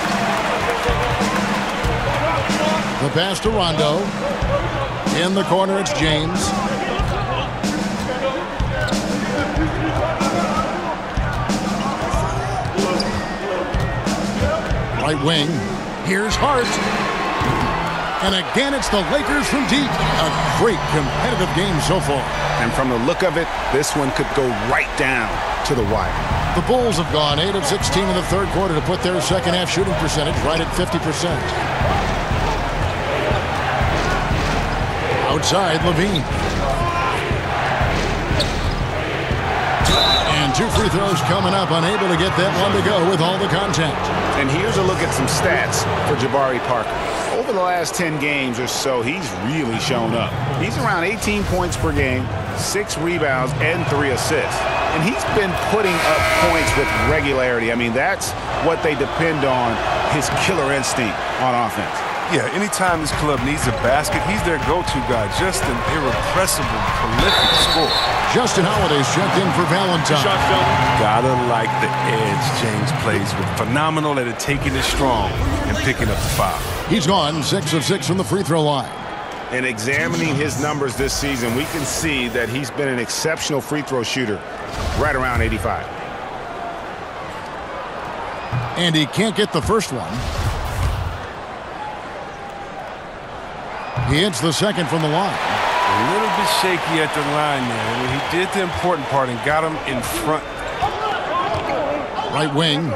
The pass to Rondo. In the corner, it's James. Right wing. Here's Hart. And again, it's the Lakers from deep. A great competitive game so far. And from the look of it, this one could go right down to the wire. The Bulls have gone 8 of 16 in the third quarter to put their second half shooting percentage right at 50%. Outside, Levine. And 2 free throws coming up, unable to get that one to go with all the contact. And here's a look at some stats for Jabari Parker. Over the last 10 games or so, he's really shown up. He's around 18 points per game, 6 rebounds, and 3 assists. And he's been putting up points with regularity. I mean, that's what they depend on, his killer instinct on offense. Yeah, anytime this club needs a basket, he's their go-to guy. Just an irrepressible, prolific scorer. Justin Holiday's checked in for Valentine. Gotta like the edge James plays with. Phenomenal at it, taking it strong and picking up the foul. He's gone 6 of 6 from the free throw line. And examining his numbers this season, we can see that he's been an exceptional free throw shooter, right around 85. And he can't get the first one. He hits the second from the line. A little bit shaky at the line there. I mean, he did the important part and got him in front. Right wing.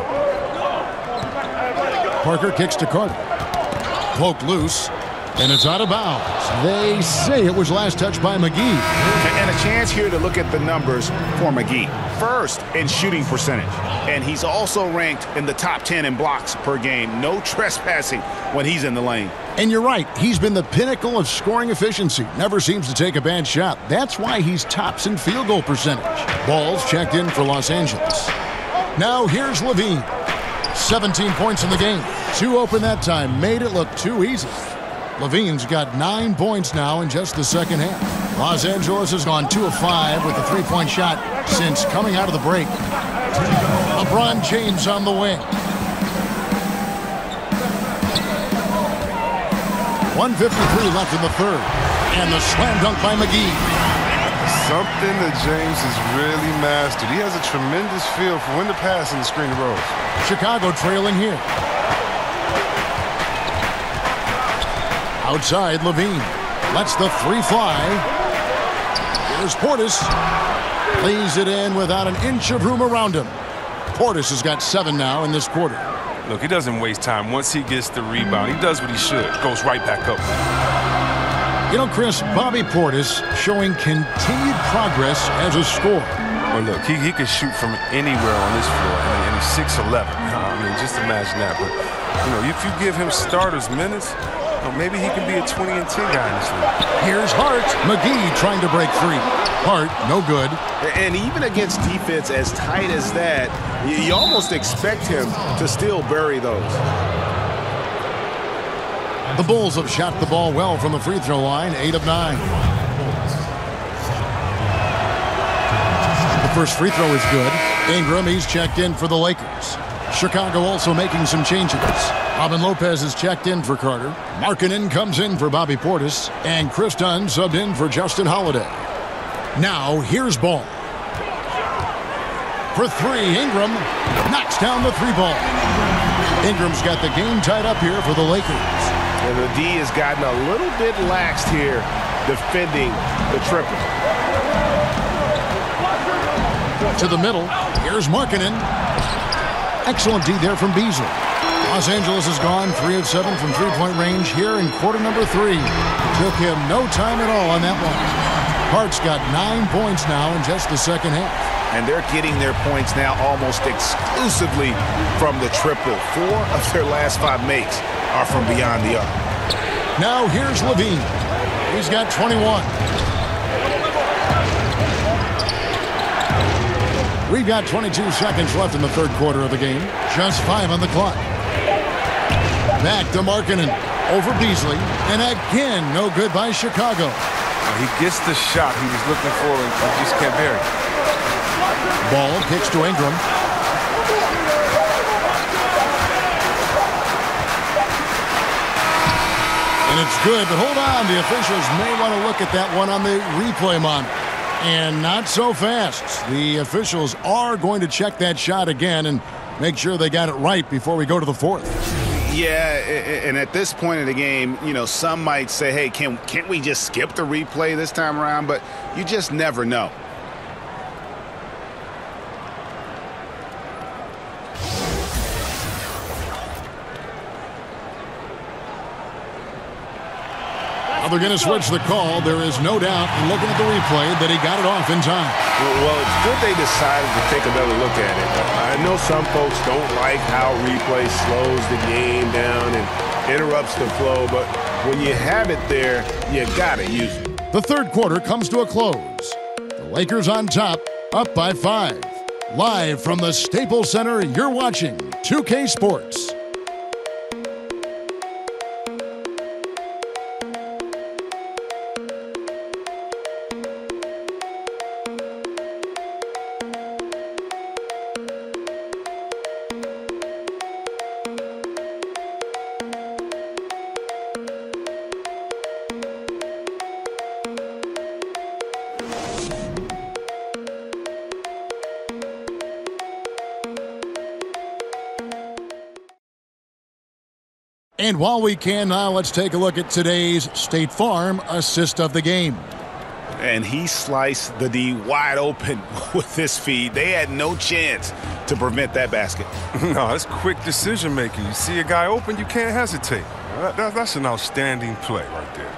Parker kicks to Carter. Poked loose. And it's out of bounds. They say it was last touched by McGee. And a chance here to look at the numbers for McGee. First in shooting percentage. And he's also ranked in the top 10 in blocks per game. No trespassing when he's in the lane. And you're right. He's been the pinnacle of scoring efficiency. Never seems to take a bad shot. That's why he's tops in field goal percentage. Ball's checked in for Los Angeles. Now here's Levine. 17 points in the game. 2 open that time. Made it look too easy. Levine's got 9 points now in just the second half. Los Angeles has gone 2 of 5 with a three-point shot since coming out of the break. LeBron James on the wing. 1:53 left in the third. And the slam dunk by McGee. Something that James has really mastered. He has a tremendous feel for when to pass in the screen and rolls. Chicago trailing here. Outside, Levine lets the three fly. Here's Portis. Lays it in without an inch of room around him. Portis has got 7 now in this quarter. Look, he doesn't waste time. Once he gets the rebound, he does what he should. Goes right back up. You know, Chris, Bobby Portis showing continued progress as a scorer. Well, look, he could shoot from anywhere on this floor, and he's 6'11". I mean, just imagine that. But, you know, if you give him starters minutes, maybe he can be a 20-10 guy in this league. Here's Hart. McGee trying to break free. Hart, no good. And even against defense as tight as that, you almost expect him to still bury those. The Bulls have shot the ball well from the free throw line, 8 of 9. The first free throw is good. Ingram, he's checked in for the Lakers. Chicago also making some changes. Robin Lopez is checked in for Carter. Markkanen comes in for Bobby Portis. And Chris Dunn subbed in for Justin Holiday. Now, here's Ball. For 3, Ingram knocks down the 3 ball. Ingram's got the game tied up here for the Lakers. And the D has gotten a little bit laxed here defending the triple. To the middle, here's Markkanen. Excellent D there from Beasley. Los Angeles has gone 3 of 7 from three-point range here in quarter number 3. Took him no time at all on that one. Hart's got 9 points now in just the second half. And they're getting their points now almost exclusively from the triple. 4 of their last 5 makes are from beyond the arc. Now here's Levine. He's got 21. We've got 22 seconds left in the third quarter of the game. Just 5 on the clock. Back to Markkanen. Over Beasley. And again, no good by Chicago. He gets the shot he was looking for and just can't bury it. Ball kicks to Ingram. And it's good, but hold on. The officials may want to look at that one on the replay monitor. And not so fast. The officials are going to check that shot again and make sure they got it right before we go to the fourth. Yeah, and at this point in the game, you know, some might say, hey, can't we just skip the replay this time around? But you just never know. They're going to switch the call. There is no doubt, looking at the replay, that he got it off in time. Well, it's good they decided to take another look at it. I know some folks don't like how replay slows the game down and interrupts the flow, but when you have it there, you got to use it. The third quarter comes to a close. The Lakers on top, up by 5. Live from the Staples Center, you're watching 2K Sports. And while we can now, let's take a look at today's State Farm assist of the game. And he sliced the D wide open with this feed. They had no chance to prevent that basket. No, that's quick decision making. You see a guy open, you can't hesitate. That's an outstanding play right there.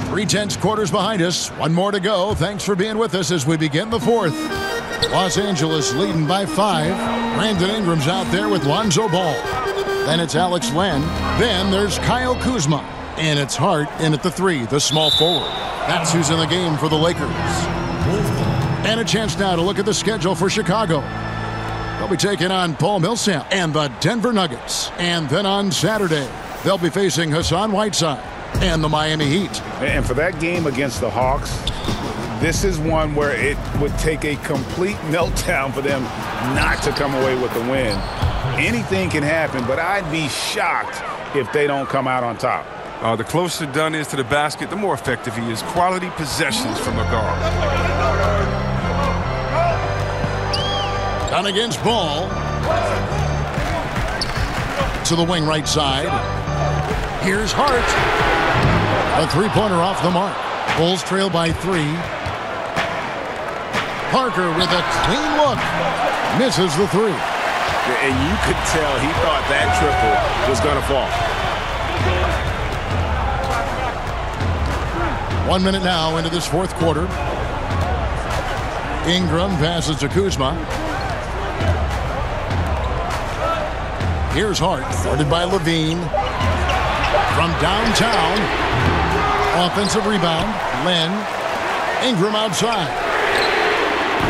Three-tenths quarters behind us. One more to go. Thanks for being with us as we begin the fourth. Los Angeles leading by 5. Brandon Ingram's out there with Lonzo Ball. Then it's Alex Len. Then there's Kyle Kuzma. And it's Hart in at the 3, the small forward. That's who's in the game for the Lakers. And a chance now to look at the schedule for Chicago. They'll be taking on Paul Millsap and the Denver Nuggets. And then on Saturday, they'll be facing Hassan Whiteside and the Miami Heat. And for that game against the Hawks, this is one where it would take a complete meltdown for them not to come away with the win. Anything can happen, but I'd be shocked if they don't come out on top. The closer Dunn is to the basket, the more effective he is. Quality possessions from the guard. Dunn against Ball. To the wing right side. Here's Hart. A three-pointer off the mark. Bulls trail by 3. Parker with a clean look. Misses the 3. And you could tell he thought that triple was going to fall. 1 minute now into this fourth quarter. Ingram passes to Kuzma. Here's Hart, guarded by Levine. From downtown. Offensive rebound. Len. Ingram outside.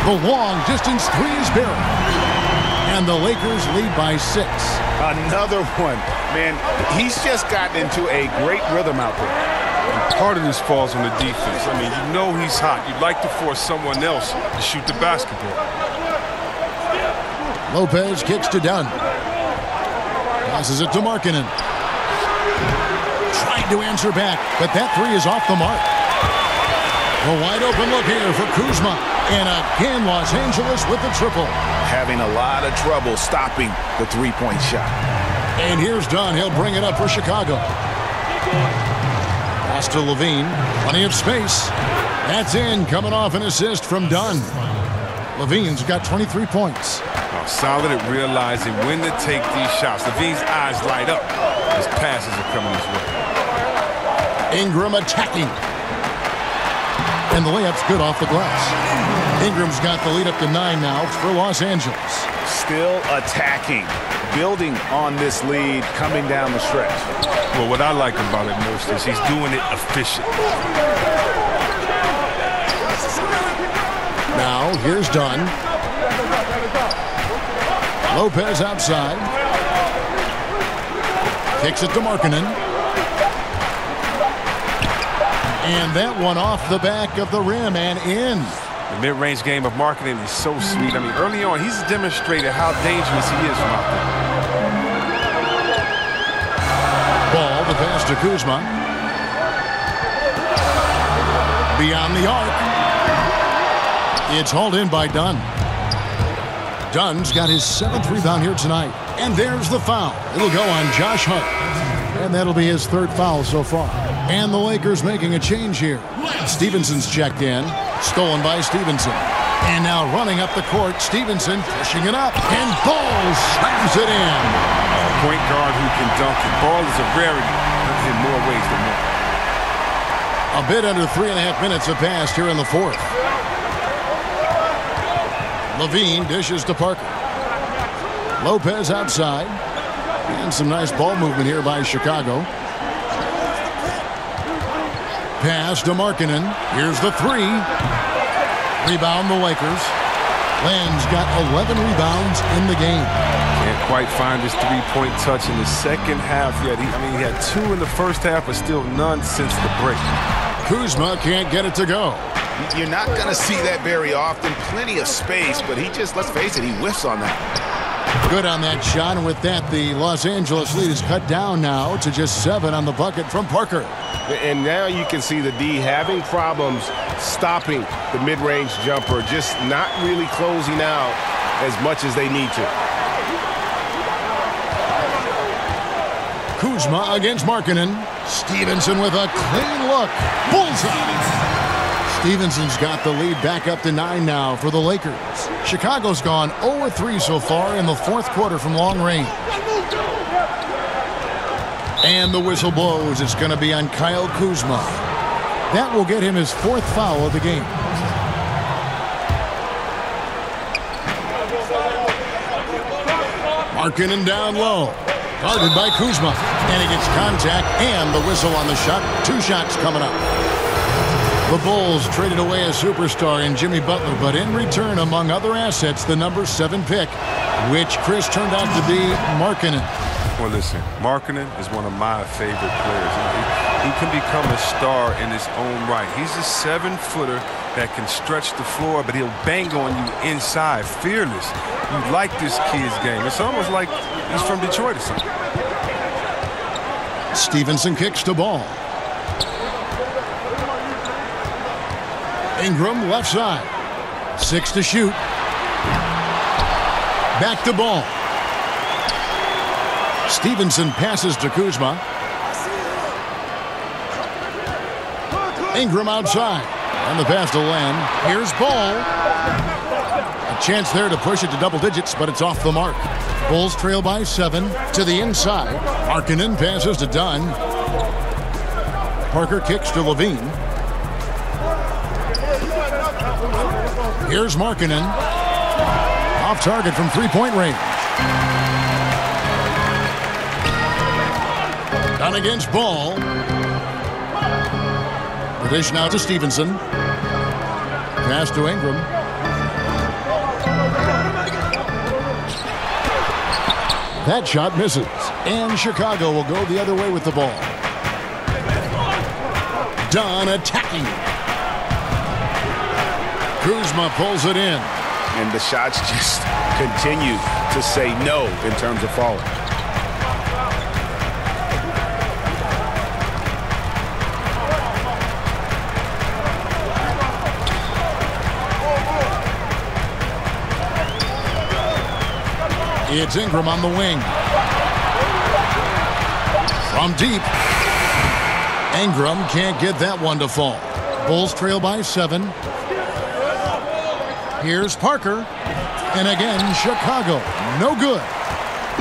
The long distance 3 is buried. And the Lakers lead by 6. Another one. Man, he's just gotten into a great rhythm out there. And part of this falls on the defense. I mean, you know he's hot. You'd like to force someone else to shoot the basketball. Lopez kicks to Dunn. Passes it to Markkanen. Tried to answer back, but that 3 is off the mark. A wide open look here for Kuzma. And again, Los Angeles with the triple. Having a lot of trouble stopping the three-point shot. And here's Dunn. He'll bring it up for Chicago. Pass to Levine. Plenty of space. That's in. Coming off an assist from Dunn. Levine's got 23 points. Solid at realizing when to take these shots. Levine's eyes light up. His passes are coming his way. Ingram attacking. And the layup's good off the glass. Ingram's got the lead up to 9 now for Los Angeles. Still attacking. Building on this lead coming down the stretch. Well, what I like about it most is he's doing it efficient. Now, here's Dunn. Lopez outside. Kicks it to Markkanen. And that one off the back of the rim and in. The mid-range game of Markkanen is so sweet. I mean, early on, he's demonstrated how dangerous he is from out there. Ball, the pass to Kuzma. Beyond the arc. It's hauled in by Dunn. Dunn's got his 7th rebound here tonight. And there's the foul. It'll go on Josh Hart. And that'll be his 3rd foul so far. And the Lakers making a change here. Stevenson's checked in. Stolen by Stevenson. And now running up the court, Stevenson pushing it up. And Ball slams it in. A point guard who can dunk it. Ball is a rarity in more ways than one. A bit under 3.5 minutes have passed here in the 4th. Levine dishes to Parker. Lopez outside. And some nice ball movement here by Chicago. Pass to Markkanen. Here's the 3. Rebound the Lakers. Len's got 11 rebounds in the game. Can't quite find his 3-point touch in the second half yet. He had 2 in the first half, but still none since the break. Kuzma can't get it to go. You're not going to see that very often. Plenty of space, but he just, let's face it, he whiffs on that. Good on that shot, and with that, the Los Angeles lead is cut down now to just 7 on the bucket from Parker. And now you can see the D having problems stopping the mid-range jumper, just not really closing out as much as they need to. Kuzma against Markkanen. Stevenson with a clean look. Bullseye. Stevenson's got the lead back up to 9 now for the Lakers. Chicago's gone 0-3 so far in the 4th quarter from long range. And the whistle blows. It's going to be on Kyle Kuzma. That will get him his 4th foul of the game. Markkanen down low. Guarded by Kuzma. And he gets contact and the whistle on the shot. 2 shots coming up. The Bulls traded away a superstar in Jimmy Butler, but in return, among other assets, the number 7 pick, which Chris turned out to be Markkanen. Well, listen, Markkanen is one of my favorite players. He can become a star in his own right. He's a 7-footer that can stretch the floor, but he'll bang on you inside, fearless. You like this kid's game. It's almost like he's from Detroit or something. Stevenson kicks the ball. Ingram left side. 6 to shoot. Back to ball. Stevenson passes to Kuzma. Ingram outside. And the pass to Len. Here's Ball. A chance there to push it to double digits, but it's off the mark. Bulls trail by 7 to the inside. Markkanen passes to Dunn. Parker kicks to Levine. Here's Markkanen. Off target from three-point range. Dunn against Ball. The dish now to Stevenson. Pass to Ingram. That shot misses. And Chicago will go the other way with the ball. Dunn attacking. Kuzma pulls it in. And the shots just continue to say no in terms of falling. It's Ingram on the wing. From deep. Ingram can't get that one to fall. Bulls trail by 7. Here's Parker. And again, Chicago. No good.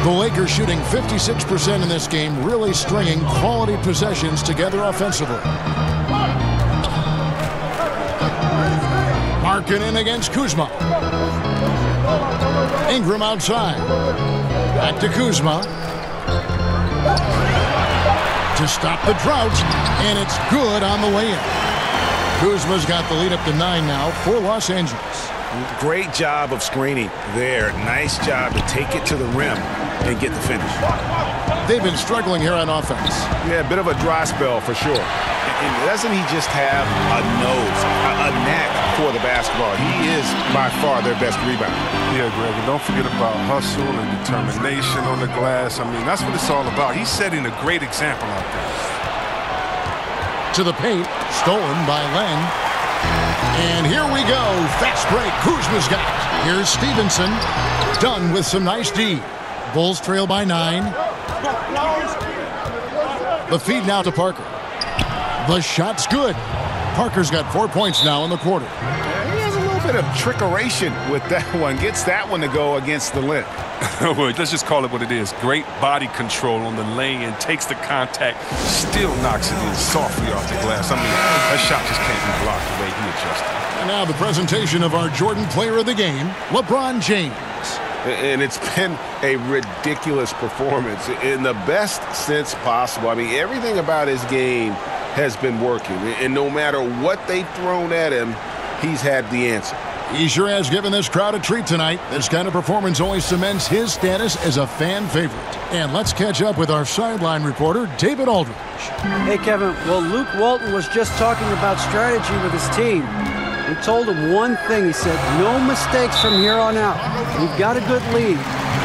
The Lakers shooting 56% in this game, really stringing quality possessions together offensively. Markkanen against Kuzma. Ingram outside. Back to Kuzma. To stop the drought. And it's good on the way in. Kuzma's got the lead up to 9 now for Los Angeles. Great job of screening there. Nice job to take it to the rim and get the finish. They've been struggling here on offense. Yeah, a bit of a dry spell for sure. And doesn't he just have a nose, a knack for the basketball? He is by far their best rebounder. Yeah, Greg, and don't forget about hustle and determination on the glass. I mean, that's what it's all about. He's setting a great example out there. To the paint, stolen by Len. And here we go. Fast break. Kuzma's got it. Here's Stevenson. Done with some nice D. Bulls trail by 9. The feed now to Parker. The shot's good. Parker's got 4 points now in the quarter. He has a little bit of trickeration with that one. Gets that one to go against the lip. Well, let's just call it what it is. Great body control on the lane, takes the contact, still knocks it in softly off the glass. I mean, that shot just can't be blocked the way he adjusted. And now the presentation of our Jordan Player of the Game, LeBron James. And it's been a ridiculous performance in the best sense possible. I mean, everything about his game has been working. And no matter what they've thrown at him, he's had the answer. He sure has given this crowd a treat tonight. This kind of performance only cements his status as a fan favorite. And let's catch up with our sideline reporter, David Aldridge. Hey, Kevin. Well, Luke Walton was just talking about strategy with his team. He told him one thing. He said, no mistakes from here on out. We've got a good lead.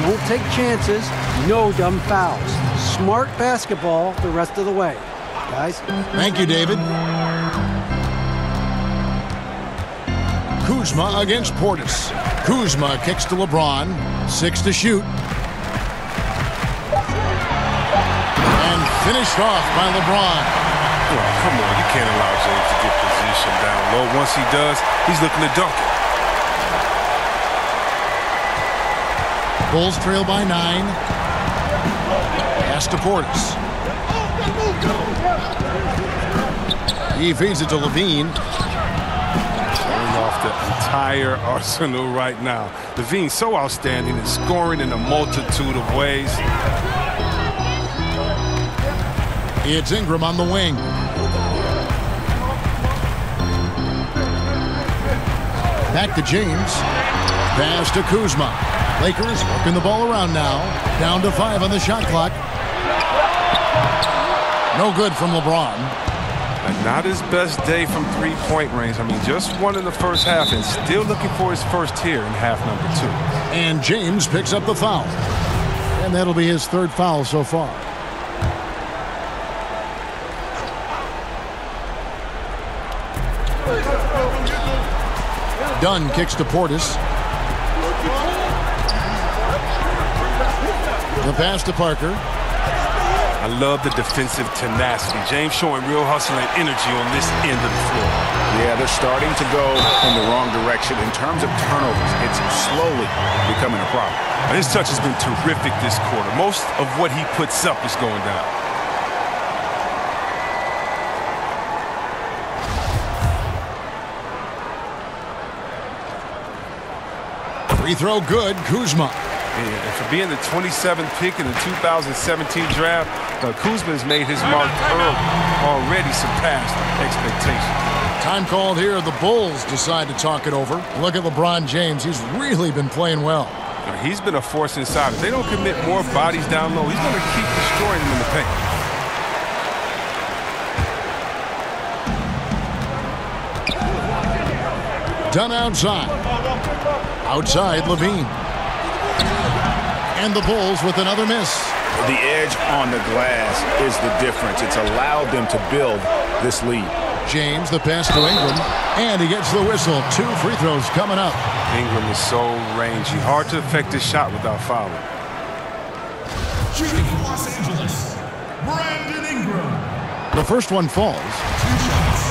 Don't take chances. No dumb fouls. Smart basketball the rest of the way. Guys. Thank you, David. Kuzma against Portis. Kuzma kicks to LeBron. 6 to shoot. And finished off by LeBron. Oh, come on, you can't allow James to get position down low. Once he does, he's looking to dunk it. Bulls trail by 9. Pass to Portis. He feeds it to Levine. Off the entire arsenal right now. Levine's so outstanding in scoring in a multitude of ways. It's Ingram on the wing. Back to James. Pass to Kuzma. Lakers working the ball around now. Down to 5 on the shot clock. No good from LeBron. And not his best day from three-point range. I mean, just one in the first half and still looking for his first here in half number 2. And James picks up the foul. And that'll be his 3rd foul so far. Dunn kicks to Portis. The pass to Parker. I love the defensive tenacity. James showing real hustle and energy on this end of the floor. Yeah, they're starting to go in the wrong direction in terms of turnovers. It's slowly becoming a problem. His touch has been terrific this quarter. Most of what he puts up is going down. Free throw good, Kuzma. And for being the 27th pick in the 2017 draft, Kuzma has made his mark early, already surpassed expectations. Time called here. The Bulls decide to talk it over. Look at LeBron James. He's really been playing well. He's been a force inside. If they don't commit more bodies down low, he's going to keep destroying them in the paint. Done outside. Outside, Levine. And the Bulls with another miss. The edge on the glass is the difference. It's allowed them to build this lead. James, the pass to Ingram. And he gets the whistle. 2 free throws coming up. Ingram is so rangy. Hard to affect his shot without fouling. Shooting for Los Angeles, Brandon Ingram. The first one falls. 2 shots.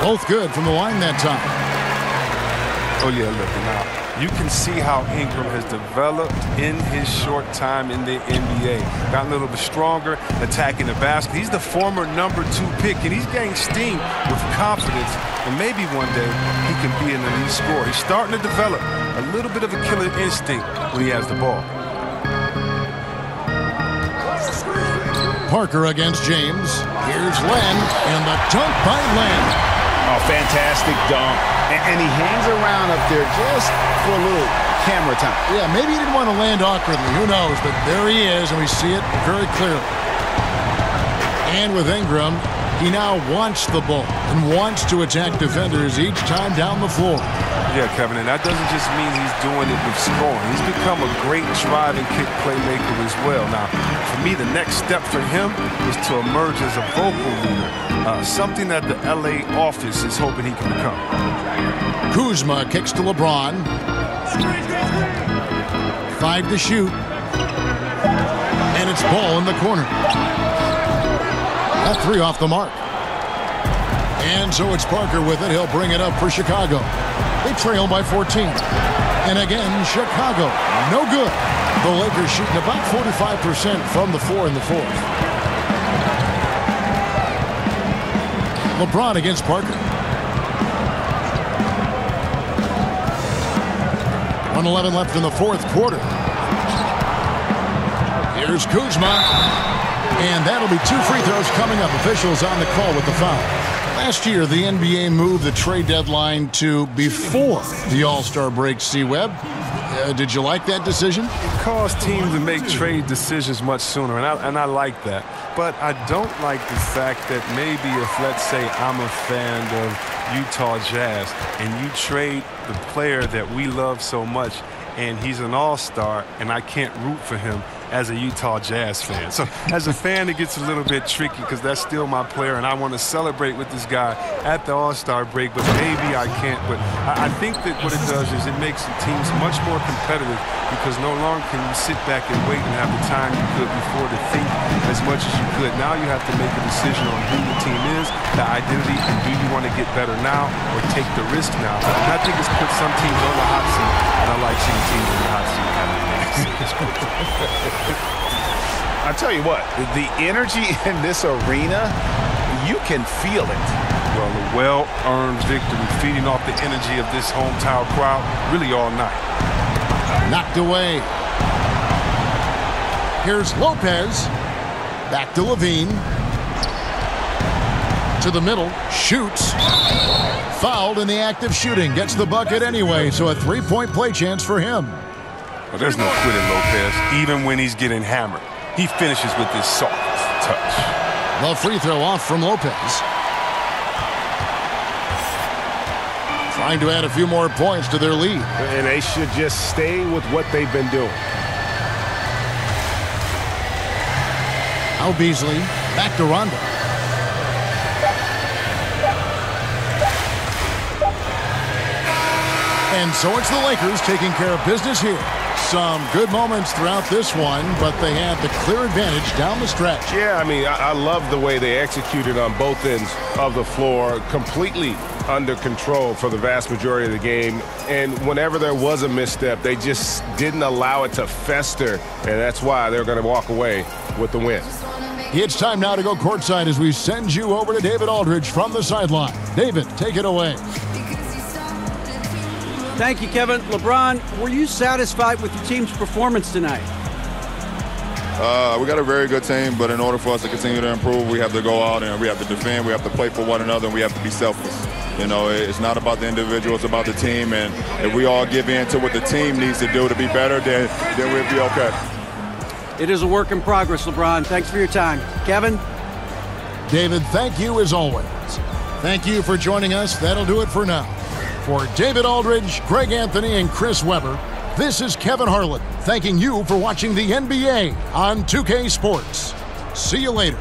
Both good from the line that time. Oh, yeah, look, now you can see how Ingram has developed in his short time in the NBA. Gotten a little bit stronger, attacking the basket. He's the former number 2 pick, and he's getting steam with confidence. And maybe one day he can be an elite scorer. He's starting to develop a little bit of a killer instinct when he has the ball. Parker against James. Here's Len, and the dunk by Len. Oh, fantastic dunk. And he hangs around up there just for a little camera time. Yeah, maybe he didn't want to land awkwardly. Who knows? But there he is, and we see it very clearly. And with Ingram, he now wants the ball and wants to attack defenders each time down the floor. Yeah, Kevin, and that doesn't just mean he's doing it with scoring. He's become a great drive and kick playmaker as well. Now, for me, the next step for him is to emerge as a vocal leader, something that the LA office is hoping he can become. Kuzma kicks to LeBron. 5 to shoot. And it's ball in the corner. That 3 off the mark. And so it's Parker with it. He'll bring it up for Chicago. They trail by 14. And again, Chicago, no good. The Lakers shooting about 45% from the 4 in the 4th. LeBron against Parker. 1:11 left in the 4th quarter. Here's Kuzma. And that'll be 2 free throws coming up. Officials on the call with the foul. Last year, the NBA moved the trade deadline to before the All-Star break, C-Web. Did you like that decision? It caused teams to make trade decisions much sooner, and I like that. But I don't like the fact that maybe if, let's say, I'm a fan of Utah Jazz, and you trade the player that we love so much, and he's an all-star, and I can't root for him as a Utah Jazz fan. So as a fan, it gets a little bit tricky because that's still my player, and I want to celebrate with this guy at the All-Star break, but maybe I can't. But I think that what it does is it makes the teams much more competitive because no longer can you sit back and wait and have the time you could before to think as much as you could. Now you have to make a decision on who the team is, the identity, and do you want to get better now or take the risk now? And I think it's put some teams on the hot seat, and I like seeing teams in the hot seat. I tell you what, the energy in this arena, you can feel it. Well, a well-earned victory, feeding off the energy of this hometown crowd really all night. Knocked away. Here's Lopez. Back to Levine. To the middle. Shoots. fouled in the act of shooting. Gets the bucket anyway, so a three-point play chance for him. Well, there's no quitting Lopez, even when he's getting hammered. He finishes with this soft touch. The free throw off from Lopez. Trying to add a few more points to their lead. And they should just stay with what they've been doing. Now Beasley, back to Rondo. And so it's the Lakers taking care of business here. Some good moments throughout this one, but they have the clear advantage down the stretch. Yeah, I mean, I love the way they executed on both ends of the floor, completely under control for the vast majority of the game. And whenever there was a misstep, they just didn't allow it to fester, and that's why they're going to walk away with the win. It's time now to go courtside as we send you over to David Aldridge from the sideline. David, take it away. Thank you, Kevin. LeBron, were you satisfied with your team's performance tonight? We got a very good team, but in order for us to continue to improve, we have to go out and we have to defend, we have to play for one another, and we have to be selfless. You know, it's not about the individual, it's about the team, and if we all give in to what the team needs to do to be better, then we'll be okay. It is a work in progress, LeBron. Thanks for your time. Kevin? David, thank you as always. Thank you for joining us. That'll do it for now. For David Aldridge, Greg Anthony, and Chris Webber, this is Kevin Harlan thanking you for watching the NBA on 2K Sports. See you later.